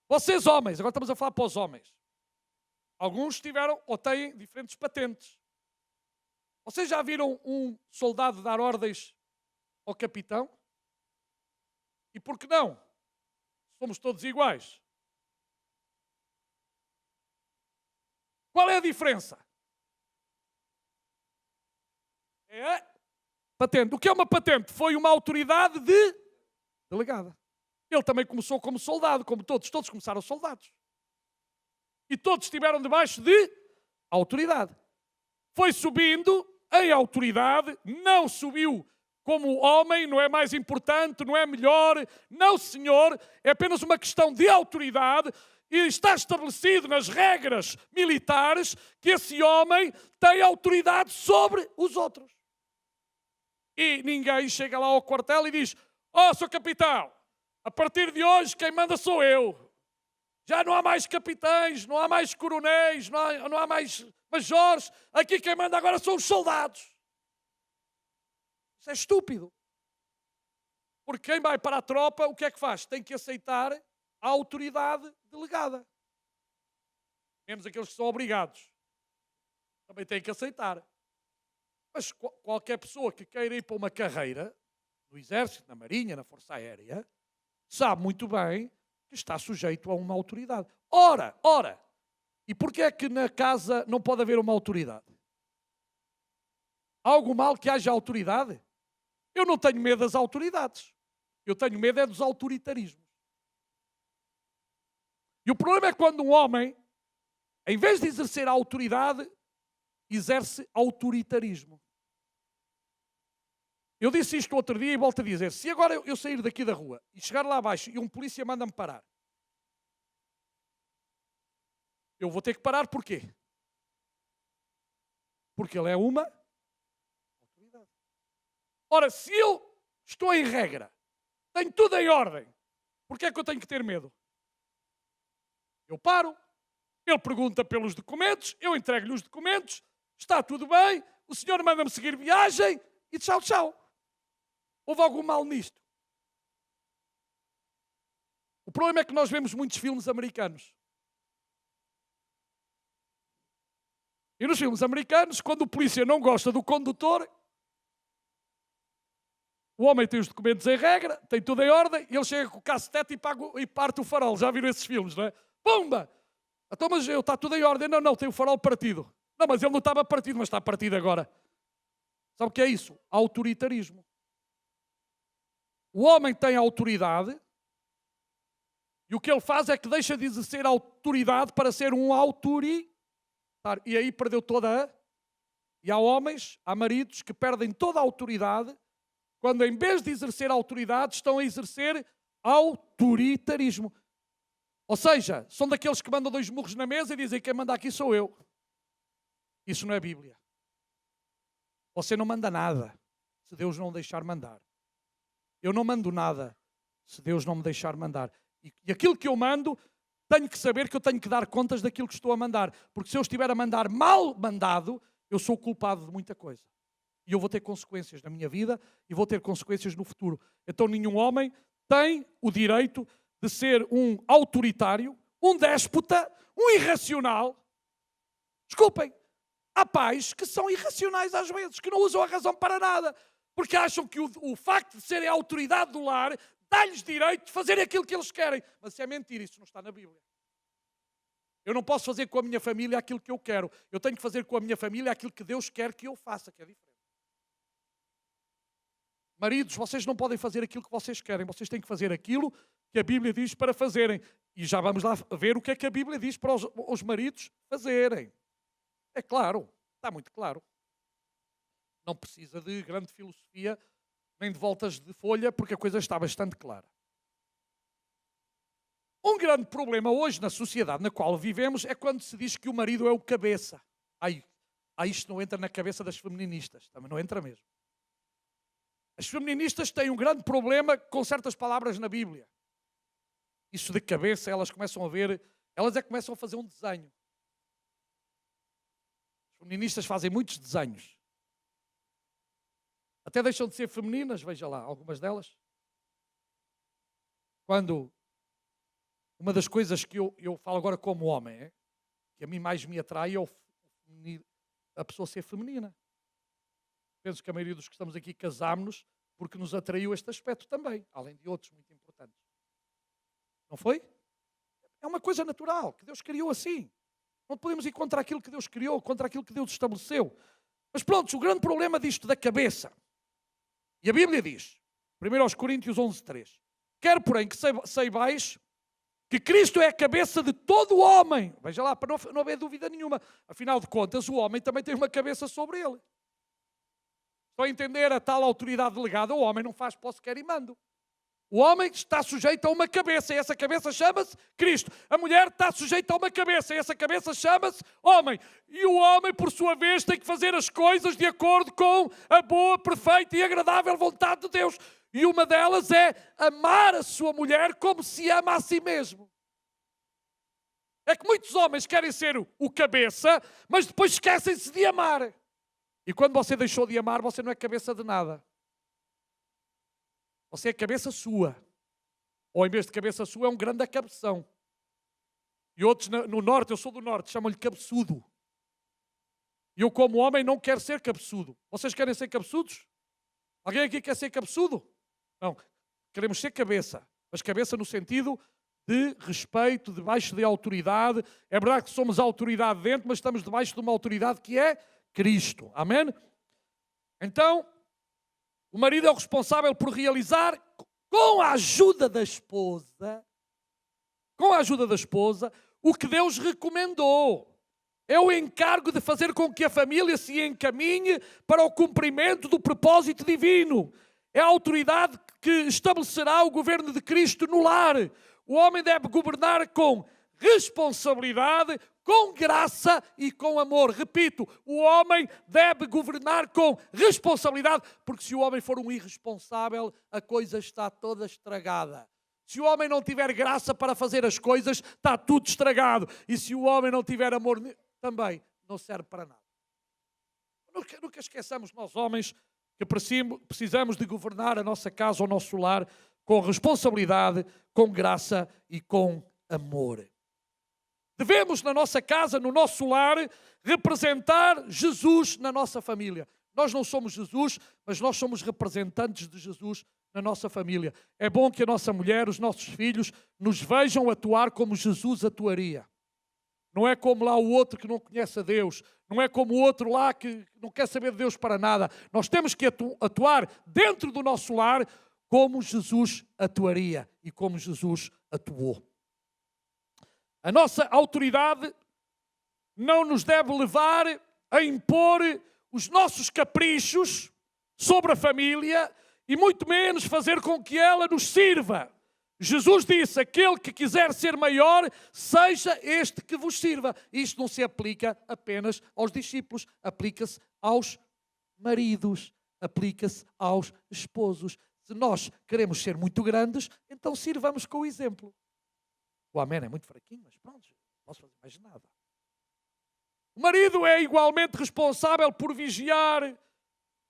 Vocês homens, agora estamos a falar para os homens. Alguns tiveram ou têm diferentes patentes. Vocês já viram um soldado dar ordens ao capitão? E por que não? Somos todos iguais. Qual é a diferença? É patente. O que é uma patente? Foi uma autoridade delegada. Ele também começou como soldado, como todos. Todos começaram soldados. E todos estiveram debaixo de autoridade. Foi subindo em autoridade, não subiu como homem, não é mais importante, não é melhor. Não, senhor, é apenas uma questão de autoridade e está estabelecido nas regras militares que esse homem tem autoridade sobre os outros. E ninguém chega lá ao quartel e diz: "Oh, Sr. Capitão, a partir de hoje quem manda sou eu. Já não há mais capitães, não há mais coronéis, não há mais majores. Aqui quem manda agora são os soldados." Isso é estúpido. Porque quem vai para a tropa, o que é que faz? Tem que aceitar a autoridade delegada. Menos aqueles que são obrigados. Também têm que aceitar. Mas qualquer pessoa que queira ir para uma carreira, no Exército, na Marinha, na Força Aérea, sabe muito bem que está sujeito a uma autoridade. Ora, e porquê é que na casa não pode haver uma autoridade? Há algo mal que haja autoridade? Eu não tenho medo das autoridades. Eu tenho medo é dos autoritarismos. E o problema é quando um homem, em vez de exercer a autoridade, exerce autoritarismo. Eu disse isto outro dia e volto a dizer: se agora eu sair daqui da rua e chegar lá abaixo e um polícia manda-me parar, eu vou ter que parar porquê? Porque ele é uma autoridade. Ora, se eu estou em regra, tenho tudo em ordem, porquê é que eu tenho que ter medo? Eu paro, ele pergunta pelos documentos, eu entrego-lhe os documentos, está tudo bem, o senhor manda-me seguir viagem e tchau, tchau. Houve algum mal nisto? O problema é que nós vemos muitos filmes americanos. E nos filmes americanos, quando o polícia não gosta do condutor, o homem tem os documentos em regra, tem tudo em ordem, e ele chega com o cacetete e parte o farol. Já viram esses filmes, não é? Pumba! Então, mas está tudo em ordem. Não, tem o farol partido. Não, mas ele não estava partido, mas está partido agora. Sabe o que é isso? Autoritarismo. O homem tem autoridade e o que ele faz é que deixa de exercer autoridade para ser um autoritário. E aí perdeu toda a... E há homens, há maridos que perdem toda a autoridade quando em vez de exercer autoridade estão a exercer autoritarismo. Ou seja, são daqueles que mandam 2 murros na mesa e dizem: quem manda aqui sou eu. Isso não é Bíblia. Você não manda nada se Deus não deixar mandar. Eu não mando nada se Deus não me deixar mandar. E aquilo que eu mando, tenho que saber que eu tenho que dar contas daquilo que estou a mandar. Porque se eu estiver a mandar mal mandado, eu sou culpado de muita coisa. E eu vou ter consequências na minha vida e vou ter consequências no futuro. Então nenhum homem tem o direito de ser um autoritário, um déspota, um irracional. Desculpem, há pais que são irracionais às vezes, que não usam a razão para nada, porque acham que o facto de serem a autoridade do lar dá-lhes direito de fazer aquilo que eles querem. Mas isso é mentira, isso não está na Bíblia. Eu não posso fazer com a minha família aquilo que eu quero. Eu tenho que fazer com a minha família aquilo que Deus quer que eu faça, que é diferente. Maridos, vocês não podem fazer aquilo que vocês querem. Vocês têm que fazer aquilo que a Bíblia diz para fazerem. E já vamos lá ver o que é que a Bíblia diz para os maridos fazerem. É claro, está muito claro. Não precisa de grande filosofia, nem de voltas de folha, porque a coisa está bastante clara. Um grande problema hoje na sociedade na qual vivemos é quando se diz que o marido é o cabeça. Isto não entra na cabeça das feministas, também não entra mesmo. As feministas têm um grande problema com certas palavras na Bíblia. Isso de cabeça, elas começam a ver, elas é que começam a fazer um desenho. As feministas fazem muitos desenhos. Até deixam de ser femininas, veja lá, algumas delas. Quando uma das coisas que eu falo agora como homem, que a mim mais me atrai é a pessoa ser feminina. Penso que a maioria dos que estamos aqui casámos-nos porque nos atraiu este aspecto também, além de outros muito importantes. Não foi? É uma coisa natural, que Deus criou assim. Não podemos ir contra aquilo que Deus criou, contra aquilo que Deus estabeleceu. Mas pronto, o grande problema disto da cabeça. E a Bíblia diz, 1 Coríntios 11:3, quero, porém, que saibais que Cristo é a cabeça de todo o homem. Veja lá, para não haver dúvida nenhuma. Afinal de contas, o homem também tem uma cabeça sobre ele. Só entender a tal autoridade delegada, o homem não faz posse, quer e mando. O homem está sujeito a uma cabeça, e essa cabeça chama-se Cristo. A mulher está sujeita a uma cabeça, e essa cabeça chama-se homem. E o homem, por sua vez, tem que fazer as coisas de acordo com a boa, perfeita e agradável vontade de Deus. E uma delas é amar a sua mulher como se ama a si mesmo. É que muitos homens querem ser o cabeça, mas depois esquecem-se de amar. E quando você deixou de amar, você não é cabeça de nada. Você é cabeça sua. Ou em vez de cabeça sua, é um grande cabeção. E outros no norte, eu sou do norte, chamam-lhe cabeçudo. E eu, como homem, não quero ser cabeçudo. Vocês querem ser cabeçudos? Alguém aqui quer ser cabeçudo? Não. Queremos ser cabeça. Mas cabeça no sentido de respeito, debaixo de autoridade. É verdade que somos autoridade dentro, mas estamos debaixo de uma autoridade que é Cristo. Amém? Então, o marido é o responsável por realizar, com a ajuda da esposa, o que Deus recomendou. É o encargo de fazer com que a família se encaminhe para o cumprimento do propósito divino. É a autoridade que estabelecerá o governo de Cristo no lar. O homem deve governar com responsabilidade, com graça e com amor. Repito, o homem deve governar com responsabilidade, porque se o homem for um irresponsável, a coisa está toda estragada. Se o homem não tiver graça para fazer as coisas, está tudo estragado. E se o homem não tiver amor, também não serve para nada. Nunca esqueçamos, nós homens, que precisamos de governar a nossa casa, o nosso lar, com responsabilidade, com graça e com amor. Devemos, na nossa casa, no nosso lar, representar Jesus na nossa família. Nós não somos Jesus, mas nós somos representantes de Jesus na nossa família. É bom que a nossa mulher, os nossos filhos, nos vejam atuar como Jesus atuaria. Não é como lá o outro que não conhece a Deus. Não é como o outro lá que não quer saber de Deus para nada. Nós temos que atuar dentro do nosso lar como Jesus atuaria e como Jesus atuou. A nossa autoridade não nos deve levar a impor os nossos caprichos sobre a família e muito menos fazer com que ela nos sirva. Jesus disse, aquele que quiser ser maior, seja este que vos sirva. Isto não se aplica apenas aos discípulos, aplica-se aos maridos, aplica-se aos esposos. Se nós queremos ser muito grandes, então sirvamos com o exemplo. O amém é muito fraquinho, mas pronto, não posso fazer mais nada. O marido é igualmente responsável por vigiar,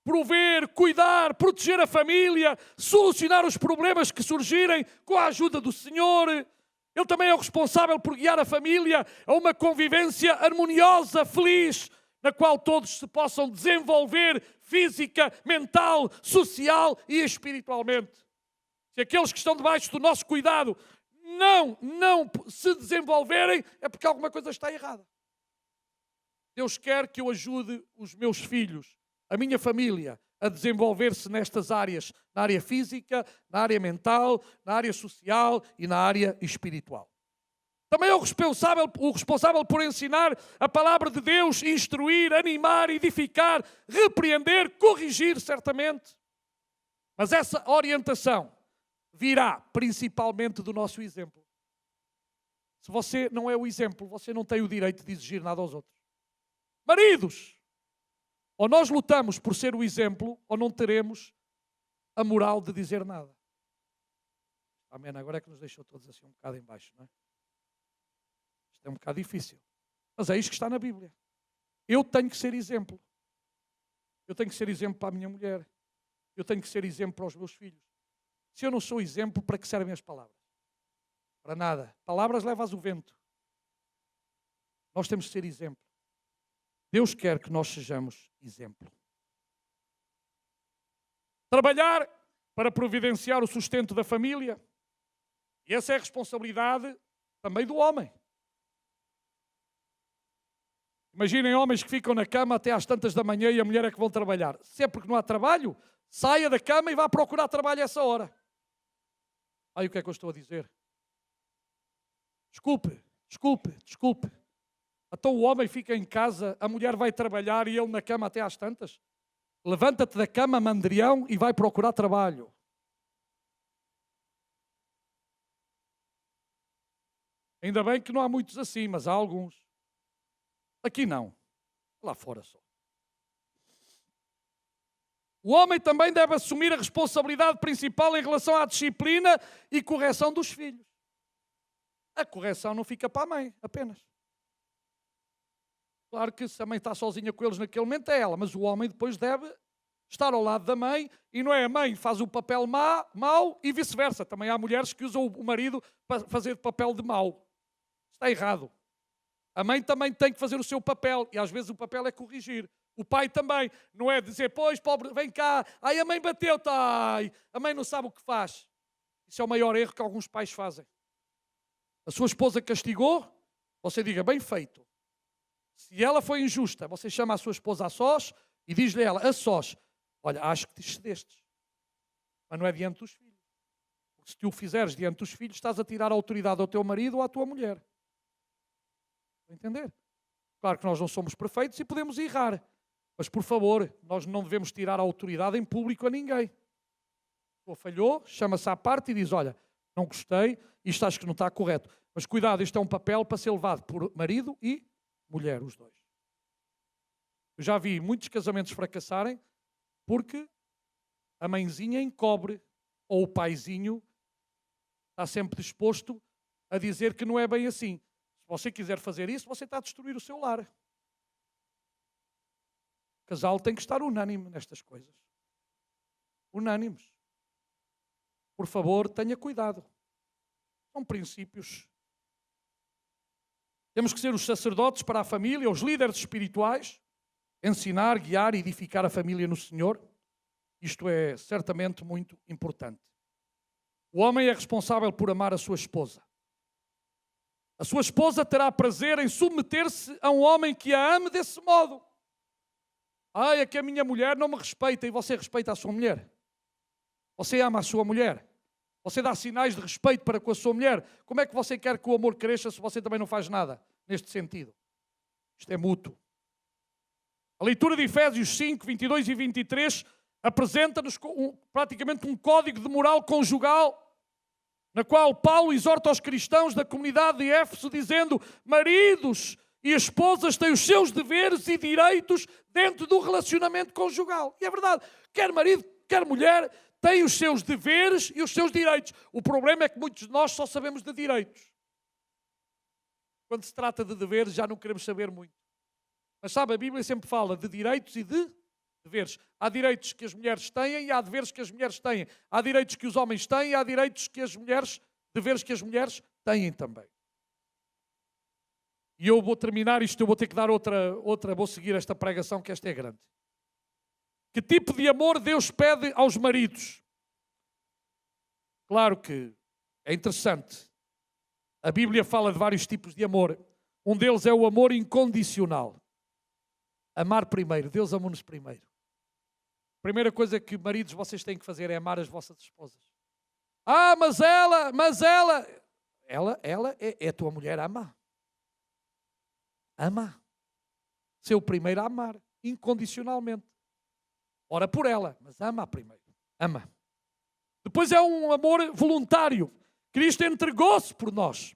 prover, cuidar, proteger a família, solucionar os problemas que surgirem com a ajuda do Senhor. Ele também é o responsável por guiar a família a uma convivência harmoniosa, feliz, na qual todos se possam desenvolver física, mental, social e espiritualmente. Se aqueles que estão debaixo do nosso cuidado não se desenvolverem, é porque alguma coisa está errada. Deus quer que eu ajude os meus filhos, a minha família, a desenvolver-se nestas áreas, na área física, na área mental, na área social e na área espiritual. Também é o responsável por ensinar a palavra de Deus, instruir, animar, edificar, repreender, corrigir, certamente. Mas essa orientação virá principalmente do nosso exemplo. Se você não é o exemplo, você não tem o direito de exigir nada aos outros. Maridos, ou nós lutamos por ser o exemplo, ou não teremos a moral de dizer nada. Amém. Agora é que nos deixou todos assim um bocado em baixo, não é? Isto é um bocado difícil. Mas é isto que está na Bíblia. Eu tenho que ser exemplo. Eu tenho que ser exemplo para a minha mulher. Eu tenho que ser exemplo para os meus filhos. Se eu não sou exemplo, para que servem as palavras? Para nada. Palavras levas o vento. Nós temos que ser exemplo. Deus quer que nós sejamos exemplo. Trabalhar para providenciar o sustento da família. E essa é a responsabilidade também do homem. Imaginem homens que ficam na cama até às tantas da manhã e a mulher é que vão trabalhar. Se é porque não há trabalho, saia da cama e vá procurar trabalho a essa hora. Aí o que é que eu estou a dizer? Desculpe. Então o homem fica em casa, a mulher vai trabalhar e ele na cama até às tantas? Levanta-te da cama, mandrião, e vai procurar trabalho. Ainda bem que não há muitos assim, mas há alguns. Aqui não. Lá fora só. O homem também deve assumir a responsabilidade principal em relação à disciplina e correção dos filhos. A correção não fica para a mãe, apenas. Claro que se a mãe está sozinha com eles naquele momento é ela, mas o homem depois deve estar ao lado da mãe e não é a mãe que faz o papel mau e vice-versa. Também há mulheres que usam o marido para fazer papel de mau. Está errado. A mãe também tem que fazer o seu papel e às vezes o papel é corrigir. O pai também, não é dizer, pois, pobre, vem cá, ai, a mãe bateu-te, ai, a mãe não sabe o que faz. Isso é o maior erro que alguns pais fazem. A sua esposa castigou, você diga, bem feito. Se ela foi injusta, você chama a sua esposa a sós e diz-lhe ela, a sós, olha, acho que te excedestes. Mas não é diante dos filhos. Porque se tu o fizeres diante dos filhos, estás a tirar a autoridade ao teu marido ou à tua mulher. Estão a entender? Claro que nós não somos perfeitos e podemos errar. Mas, por favor, nós não devemos tirar a autoridade em público a ninguém. Ou falhou, chama-se à parte e diz, olha, não gostei, isto acho que não está correto. Mas cuidado, isto é um papel para ser levado por marido e mulher, os dois. Eu já vi muitos casamentos fracassarem porque a mãezinha encobre ou o paizinho está sempre disposto a dizer que não é bem assim. Se você quiser fazer isso, você está a destruir o seu lar. O casal tem que estar unânime nestas coisas. Unânimes. Por favor, tenha cuidado. São princípios. Temos que ser os sacerdotes para a família, os líderes espirituais, ensinar, guiar e edificar a família no Senhor. Isto é certamente muito importante. O homem é responsável por amar a sua esposa. A sua esposa terá prazer em submeter-se a um homem que a ame desse modo. Ai, é que a minha mulher não me respeita e você respeita a sua mulher. Você ama a sua mulher. Você dá sinais de respeito para com a sua mulher. Como é que você quer que o amor cresça se você também não faz nada neste sentido? Isto é mútuo. A leitura de Efésios 5, 22 e 23 apresenta-nos praticamente um código de moral conjugal, na qual Paulo exorta os cristãos da comunidade de Éfeso dizendo: maridos e esposas têm os seus deveres e direitos dentro do relacionamento conjugal. E é verdade, quer marido, quer mulher, tem os seus deveres e os seus direitos. O problema é que muitos de nós só sabemos de direitos. Quando se trata de deveres, já não queremos saber muito. Mas sabe, a Bíblia sempre fala de direitos e de deveres. Há direitos que as mulheres têm e há deveres que as mulheres têm. Há direitos que os homens têm e há direitos que as mulheres, deveres que as mulheres têm também. E eu vou terminar isto, eu vou ter que dar outra, vou seguir esta pregação, que esta é grande. Que tipo de amor Deus pede aos maridos? Claro que é interessante. A Bíblia fala de vários tipos de amor. Um deles é o amor incondicional. Amar primeiro. Deus amou-nos primeiro. A primeira coisa que maridos vocês têm que fazer é amar as vossas esposas. Ah, mas ela é a tua mulher, ama. Ama. Ser o primeiro a amar, incondicionalmente. Ora por ela, mas ama primeiro. Ama. Depois é um amor voluntário. Cristo entregou-se por nós.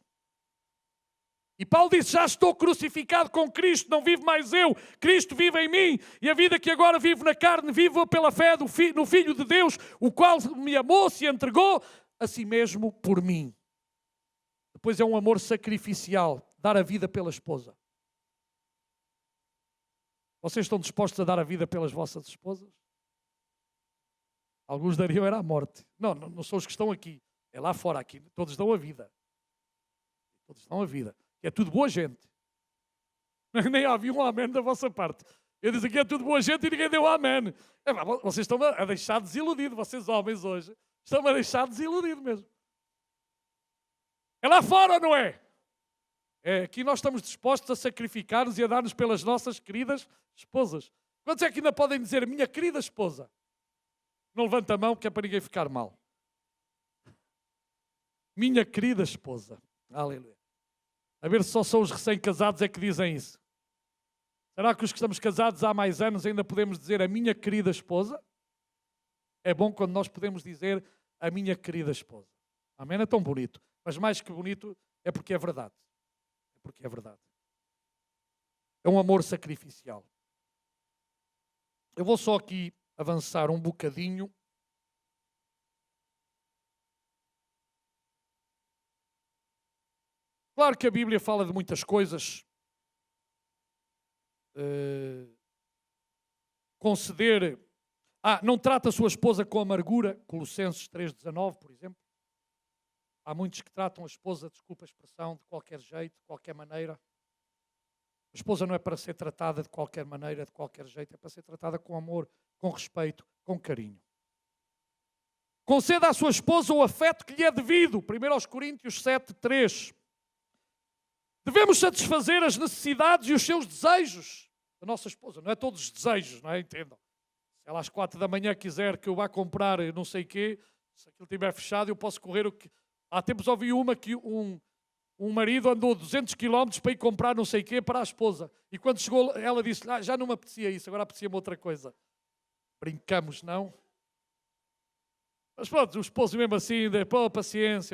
E Paulo disse, já estou crucificado com Cristo, não vivo mais eu, Cristo vive em mim, e a vida que agora vivo na carne, vivo pela fé no Filho de Deus, o qual me amou, se entregou a si mesmo por mim. Depois é um amor sacrificial, dar a vida pela esposa. Vocês estão dispostos a dar a vida pelas vossas esposas? Alguns dariam era a morte. Não são os que estão aqui, é lá fora, aqui, todos dão a vida. Todos dão a vida. É tudo boa gente. Nem havia um amém da vossa parte. Eu disse aqui é tudo boa gente e ninguém deu amém. Vocês estão a deixar desiludido, vocês homens hoje. Estão a deixar desiludido mesmo. É lá fora ou não é? É aqui nós estamos dispostos a sacrificar-nos e a dar-nos pelas nossas queridas esposas. Quantos é que ainda podem dizer minha querida esposa? Não levanta a mão que é para ninguém ficar mal. Minha querida esposa. Aleluia. A ver se só são os recém-casados é que dizem isso. Será que os que estamos casados há mais anos ainda podemos dizer a minha querida esposa? É bom quando nós podemos dizer a minha querida esposa. Amém? É tão bonito. Mas mais que bonito é porque é verdade. É porque é verdade. É um amor sacrificial. Eu vou só aqui avançar um bocadinho. Claro que a Bíblia fala de muitas coisas. Conceder... não trata a sua esposa com amargura, Colossenses 3,19, por exemplo. Há muitos que tratam a esposa, desculpa a expressão, de qualquer jeito, de qualquer maneira. A esposa não é para ser tratada de qualquer maneira, de qualquer jeito, é para ser tratada com amor, com respeito, com carinho. Conceda à sua esposa o afeto que lhe é devido, 1 Coríntios 7,3. Devemos satisfazer as necessidades e os seus desejos da nossa esposa. Não é todos os desejos, não é? Entendam. Se ela às 4 da manhã quiser que eu vá comprar não sei o quê, se aquilo estiver fechado, eu posso correr o que... Há tempos ouvi uma que um marido andou 200 km para ir comprar não sei o quê para a esposa. E quando chegou, ela disse, já não me apetecia isso, agora apetecia-me outra coisa. Brincamos, não? Mas pronto, o esposo mesmo assim,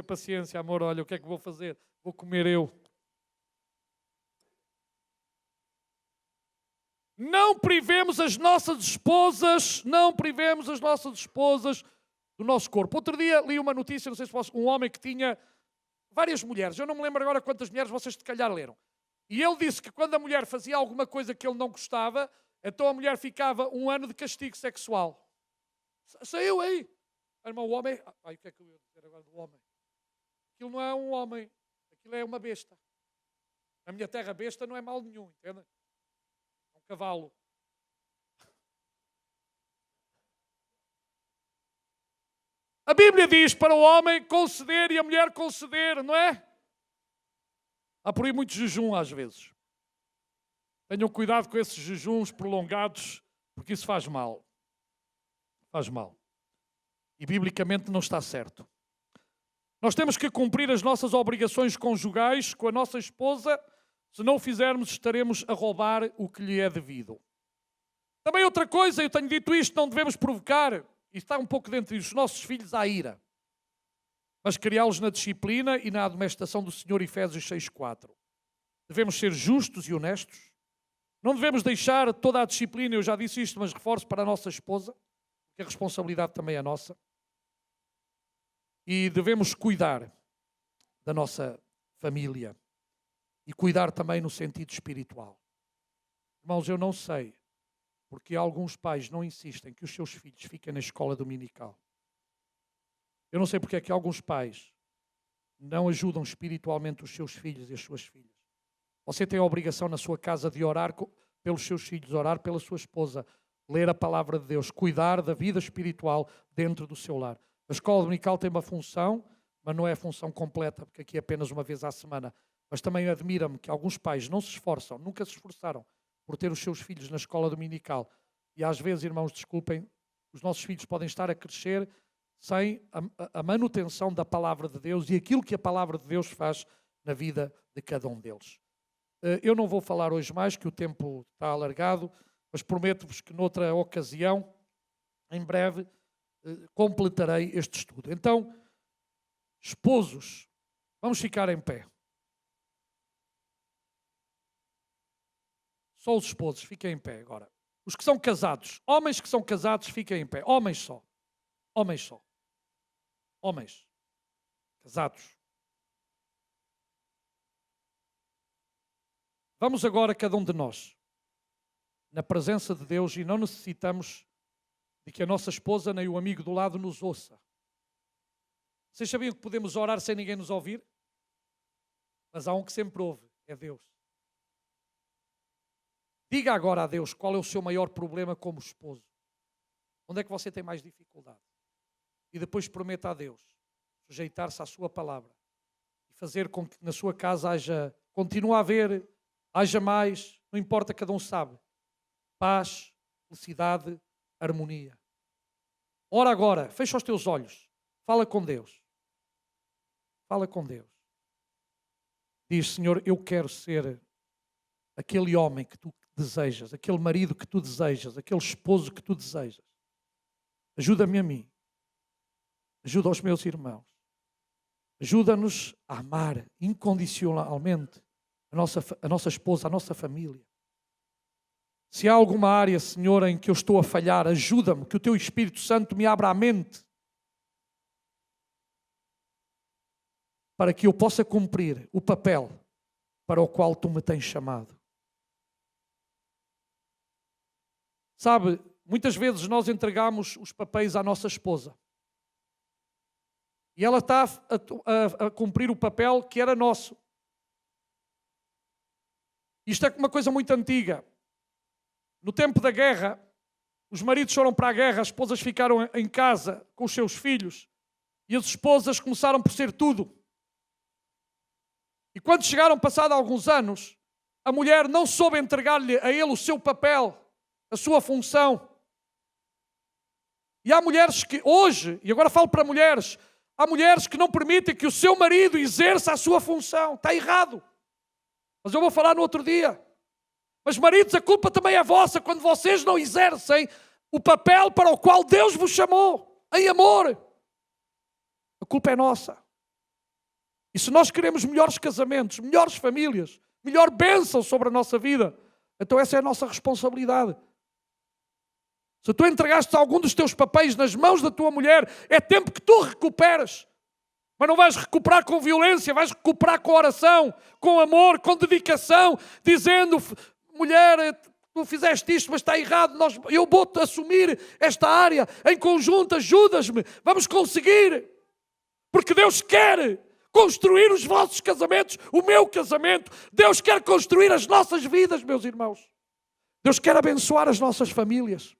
paciência, amor, olha, o que é que vou fazer? Vou comer eu. Não privemos as nossas esposas do nosso corpo. Outro dia li uma notícia, não sei se fosse um homem que tinha várias mulheres. Eu não me lembro agora quantas mulheres vocês se calhar leram. E ele disse que quando a mulher fazia alguma coisa que ele não gostava, então a mulher ficava 1 ano de castigo sexual. Saiu aí. Irmão, o homem... o que é que eu ia dizer agora do homem? Aquilo não é um homem. Aquilo é uma besta. Na minha terra, besta não é mal nenhum, entende? É um cavalo. A Bíblia diz para o homem conceder e a mulher conceder, não é? Há por aí muito jejum às vezes. Tenham cuidado com esses jejuns prolongados, porque isso faz mal. Faz mal. E biblicamente não está certo. Nós temos que cumprir as nossas obrigações conjugais com a nossa esposa. Se não o fizermos, estaremos a roubar o que lhe é devido. Também outra coisa, eu tenho dito isto, não devemos provocar... E está um pouco dentro dos nossos filhos à ira. Mas criá-los na disciplina e na admoestação do Senhor, Efésios 6,4. Devemos ser justos e honestos. Não devemos deixar toda a disciplina, eu já disse isto, mas reforço para a nossa esposa, porque a responsabilidade também é nossa. E devemos cuidar da nossa família. E cuidar também no sentido espiritual. Irmãos, eu não sei porque alguns pais não insistem que os seus filhos fiquem na escola dominical. Eu não sei porque é que alguns pais não ajudam espiritualmente os seus filhos e as suas filhas. Você tem a obrigação na sua casa de orar pelos seus filhos, orar pela sua esposa, ler a palavra de Deus, cuidar da vida espiritual dentro do seu lar. A escola dominical tem uma função, mas não é a função completa, porque aqui é apenas uma vez à semana. Mas também admira-me que alguns pais não se esforçam, nunca se esforçaram por ter os seus filhos na escola dominical. E às vezes, irmãos, desculpem, os nossos filhos podem estar a crescer sem a manutenção da palavra de Deus e aquilo que a palavra de Deus faz na vida de cada um deles. Eu não vou falar hoje mais, que o tempo está alargado, mas prometo-vos que noutra ocasião, em breve, completarei este estudo. Então, esposos, vamos ficar em pé. Só os esposos, fiquem em pé agora. Os que são casados, homens que são casados, fiquem em pé. Homens só. Homens só. Homens. Casados. Vamos agora, cada um de nós, na presença de Deus, e não necessitamos de que a nossa esposa nem o amigo do lado nos ouça. Vocês sabiam que podemos orar sem ninguém nos ouvir? Mas há um que sempre ouve, é Deus. Diga agora a Deus qual é o seu maior problema como esposo. Onde é que você tem mais dificuldade? E depois prometa a Deus sujeitar-se à sua palavra e fazer com que na sua casa continue a haver, haja mais, não importa, cada um sabe, paz, felicidade, harmonia. Ora agora, fecha os teus olhos, fala com Deus. Fala com Deus. Diz, Senhor, eu quero ser aquele homem que tu desejas, aquele marido que tu desejas, aquele esposo que tu desejas. Ajuda-me a mim. Ajuda aos meus irmãos. Ajuda-nos a amar incondicionalmente a nossa esposa, a nossa família. Se há alguma área, Senhor, em que eu estou a falhar, ajuda-me, que o Teu Espírito Santo me abra a mente para que eu possa cumprir o papel para o qual Tu me tens chamado. Sabe, muitas vezes nós entregamos os papéis à nossa esposa e ela está a cumprir o papel que era nosso. Isto é uma coisa muito antiga. No tempo da guerra, os maridos foram para a guerra, as esposas ficaram em casa com os seus filhos e as esposas começaram por ser tudo. E quando chegaram, passado alguns anos, a mulher não soube entregar-lhe a ele o seu papel, a sua função. E há mulheres que hoje, e agora falo para mulheres, há mulheres que não permitem que o seu marido exerça a sua função. Está errado. Mas eu vou falar no outro dia. Mas maridos, a culpa também é vossa quando vocês não exercem o papel para o qual Deus vos chamou, em amor. A culpa é nossa. E se nós queremos melhores casamentos, melhores famílias, melhor bênção sobre a nossa vida, então essa é a nossa responsabilidade. Se tu entregaste algum dos teus papéis nas mãos da tua mulher, é tempo que tu recuperes. Mas não vais recuperar com violência, vais recuperar com oração, com amor, com dedicação, dizendo: mulher, tu fizeste isto, mas está errado, eu vou-te assumir esta área, em conjunto, ajudas-me, vamos conseguir. Porque Deus quer construir os vossos casamentos, o meu casamento. Deus quer construir as nossas vidas, meus irmãos. Deus quer abençoar as nossas famílias.